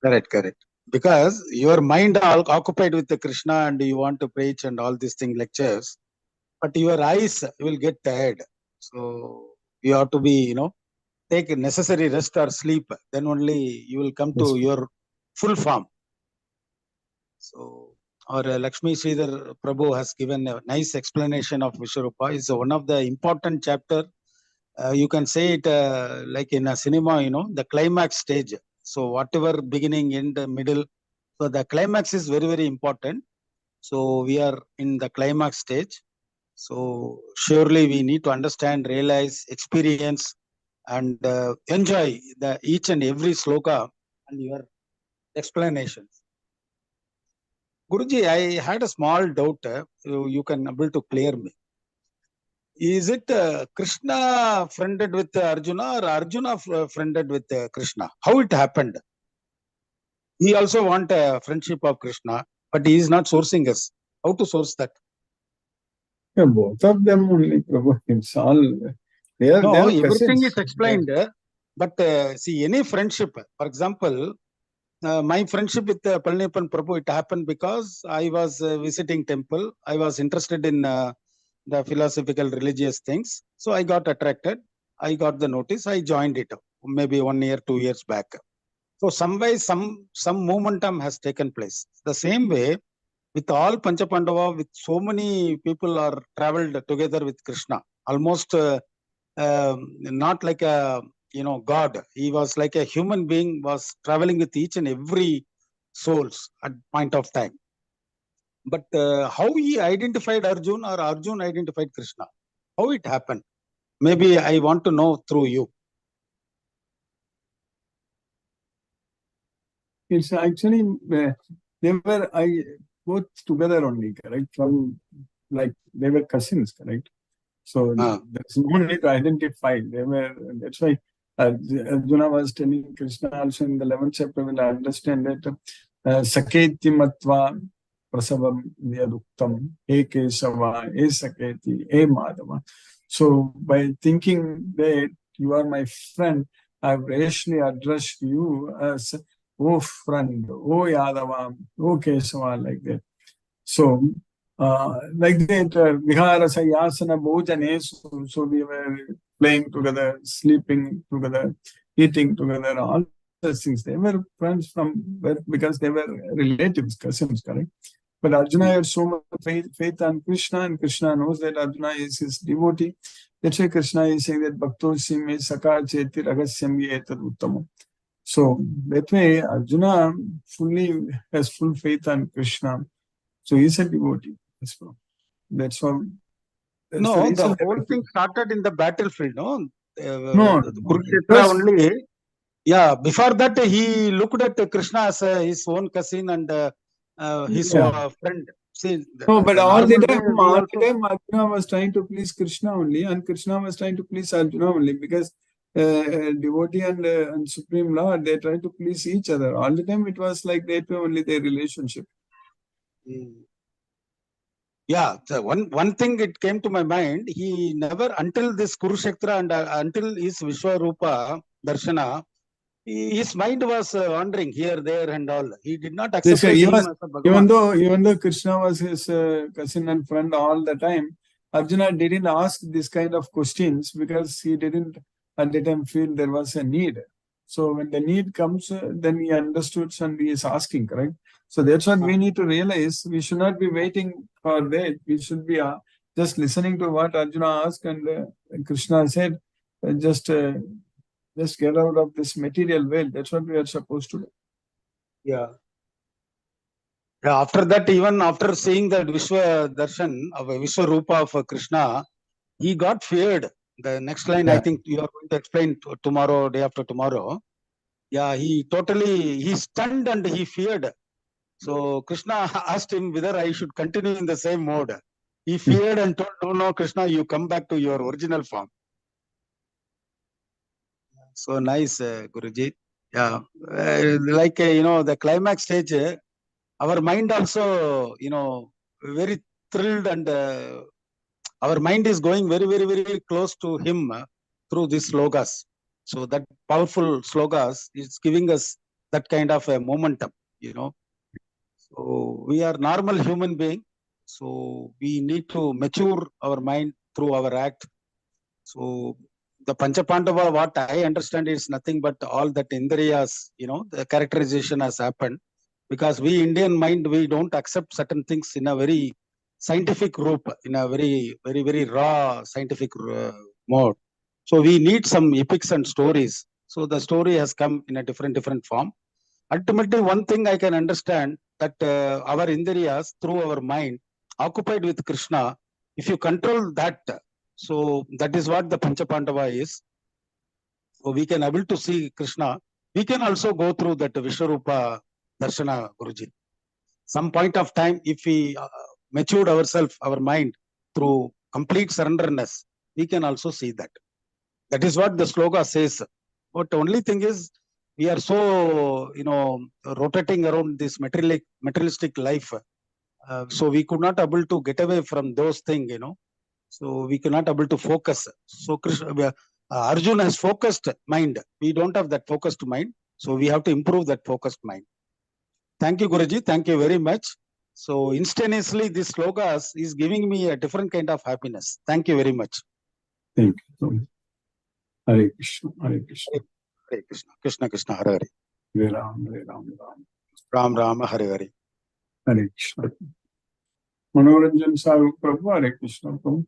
Correct. Because your mind are occupied with the Krishna and you want to preach and all these things, lectures, but your eyes will get tired. So you have to be, take necessary rest or sleep. Then only you will come to your full form. So our Lakshmi Sridhar Prabhu has given a nice explanation of Vishwarupa. It's one of the important chapter. You can say it like in a cinema, the climax stage. So whatever beginning, end, middle. So the climax is very, very important. So we are in the climax stage. So surely we need to understand, realize, experience, and enjoy the each and every sloka and your explanations. Guruji, I had a small doubt. You can able to clear me. Is it Krishna friended with Arjuna or Arjuna friended with Krishna? How it happened? He also want a friendship of Krishna, but he is not sourcing us. How to source that? Yeah, both of them only, Prabhu. It's all. They are everything cousins. is explained. But see, any friendship, for example, my friendship with Palniappan Prabhu, it happened because I was visiting temple. I was interested in the philosophical religious things. So I got attracted. I got the notice. I joined it maybe 1 year, 2 years back. So some way, some momentum has taken place. The same way with all Panchapandava, with so many people are traveled together with Krishna. Almost not like a God. He was like a human being, was traveling with each and every souls at point of time. But how he identified Arjun or Arjun identified Krishna, how it happened? Maybe I want to know through you. It's actually they were both together only, correct? From like they were cousins, correct? So there's no need to identify. They were. That's why Arjuna was telling Krishna also in the 11th chapter. Will understand that Saketi Matva Prasavam Vyaduktam E Kesava E Saketi E Madhava. So by thinking that you are my friend, I've rashly addressed you as oh friend, oh Yadava, oh Kesava, like that. So like that, Viharasa Yasana Bhojane, so we were playing together, sleeping together, eating together, all those things. They were friends from birth because they were relatives, cousins, correct? But Arjuna had so much faith on Krishna, and Krishna knows that Arjuna is his devotee. That's why Krishna is saying that Bhakto Sime Saka Cheti Ragasyam Etad Uttamam. So that way, Arjuna fully has full faith on Krishna. So he's a devotee. That's all. No, the whole thing started in the battlefield, no? No, Kurukshetra only. Yeah, before that he looked at Krishna as his own cousin and his friend. See, no, but all the time, Arjuna was trying to please Krishna only, and Krishna was trying to please Arjuna only, because devotee and Supreme Lord, they try to please each other. All the time it was like that way only their relationship. Yeah, so one thing it came to my mind, he never, until this Kurukshetra and until his Vishwarupa Darshana, his mind was wandering here, there and all. He did not accept him as a Bhagavan. Even though Krishna was his cousin and friend all the time, Arjuna didn't ask this kind of questions because he didn't at the time feel there was a need. So when the need comes, then he understood and he is asking, correct? So that's what we need to realize. We should not be waiting for that. We should be just listening to what Arjuna asked, and Krishna said, just get out of this material world. That's what we are supposed to do. Yeah. After that, even after seeing that Vishwa Darshan of Vishwarupa of Krishna, he got feared. The next line, I think you are going to explain tomorrow, day after tomorrow. Yeah, he stunned and he feared. So Krishna asked him whether I should continue in the same mode. He feared and told, no, Krishna, you come back to your original form. So nice, Guruji. Yeah, the climax stage, our mind also, very thrilled, and our mind is going very, very, very close to him through these slogas. So that powerful slogas is giving us that kind of a momentum, So we are normal human being. So we need to mature our mind through our act. So the Panchapandava, what I understand is nothing but all that Indriyas, the characterization has happened. Because we Indian mind, we don't accept certain things in a very scientific group, in a very, very, very raw scientific mode. So we need some epics and stories. So the story has come in a different form. Ultimately, one thing I can understand that our Indriyas, through our mind, occupied with Krishna, if you control that, so that is what the Panchapandava is. So we can able to see Krishna. We can also go through that Vishwarupa Darshana, Guruji. Some point of time, if we matured ourselves, our mind, through complete surrenderness, we can also see that. That is what the sloka says. But the only thing is, we are so, rotating around this materialistic life. So we could not able to get away from those things, So we cannot able to focus. So Krishna, Arjuna has focused mind. We don't have that focused mind. So we have to improve that focused mind. Thank you, Guruji. Thank you very much. So instantaneously, this slokas is giving me a different kind of happiness. Thank you very much. Thank you so much. Hare Krishna, Hare Krishna. Hare Krishna, Krishna Krishna, Hare Hare. Hare Ram, Hare Ram, Ram. Ram Ram, Hare Hare. Hare Krishna. Manoranjan Saru Prabhu, Hare Krishna Prabhu.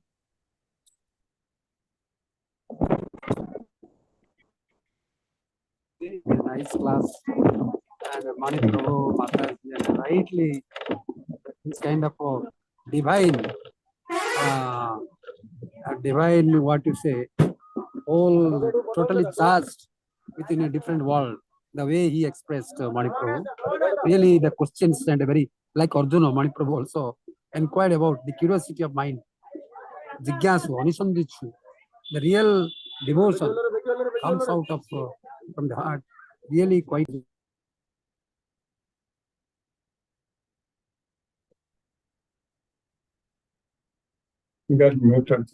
Nice class. And Mani Prabhu Mataji rightly this kind of divine what you say, all totally charged within a different world. The way he expressed Mani Prabhu, really the questions and very like Arjuna, Mani Prabhu also inquired about the curiosity of mind, Jigyasu, Anisandhichu, the real devotion comes out of from the heart. Really quite. You got muted.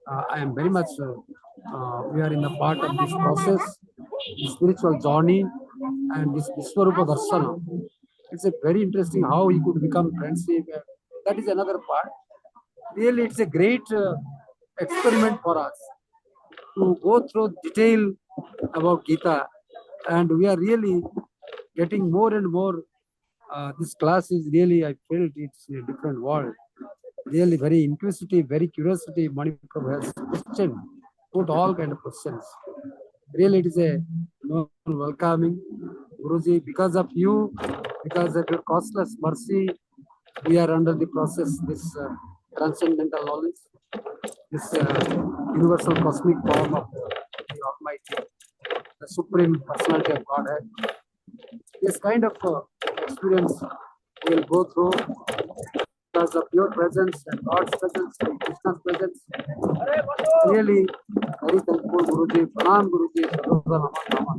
I am very much, we are in the part of this process, the spiritual journey and this Vishwarupa Darsana. It's a very interesting how he could become friendship. That is another part. Really, it's a great experiment for us to go through detail about Gita, and we are really getting more and more. This class is really, I felt it's a different world. Really very inquisitive, very curiosity. Mani Prabhu has questioned, put all kind of questions. Really, it is a welcoming. Guruji, because of you, because of your costless mercy, we are under the process, this transcendental knowledge, this universal cosmic form of the Almighty, the Supreme Personality of Godhead. This kind of experience we will go through because of your presence and God's presence and Krishna's presence. Really very thankful, Guruji. Pranam, Guruji. Sadhguru Nama.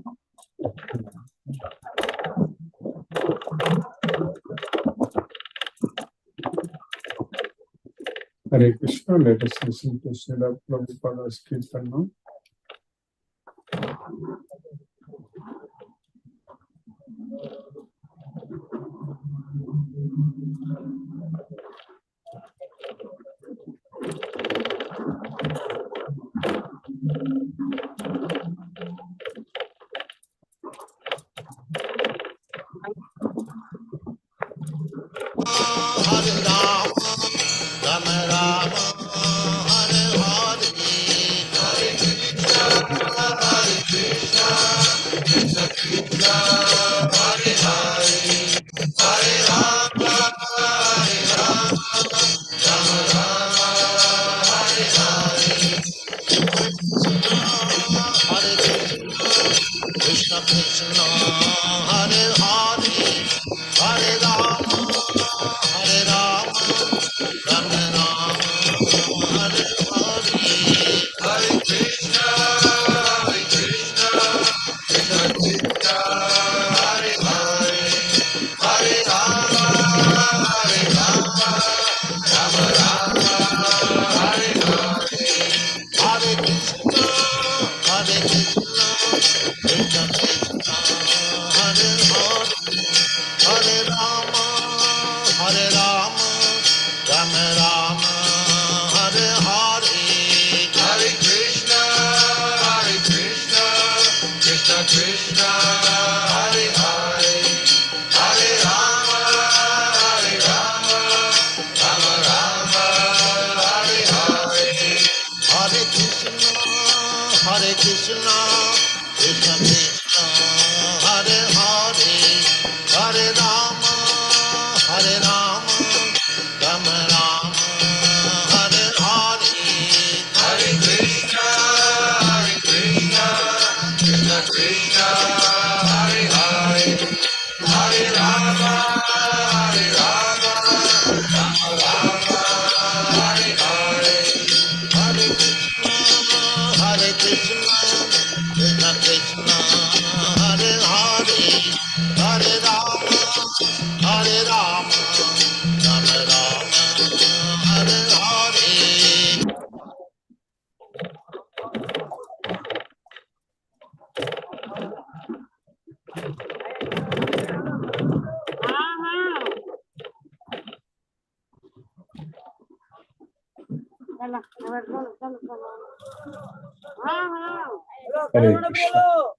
Hare Krishna. Let us listen to Srila Prabhupada's Kirtan now. Hare Krishna, Krishna Krishna, Hare Krishna.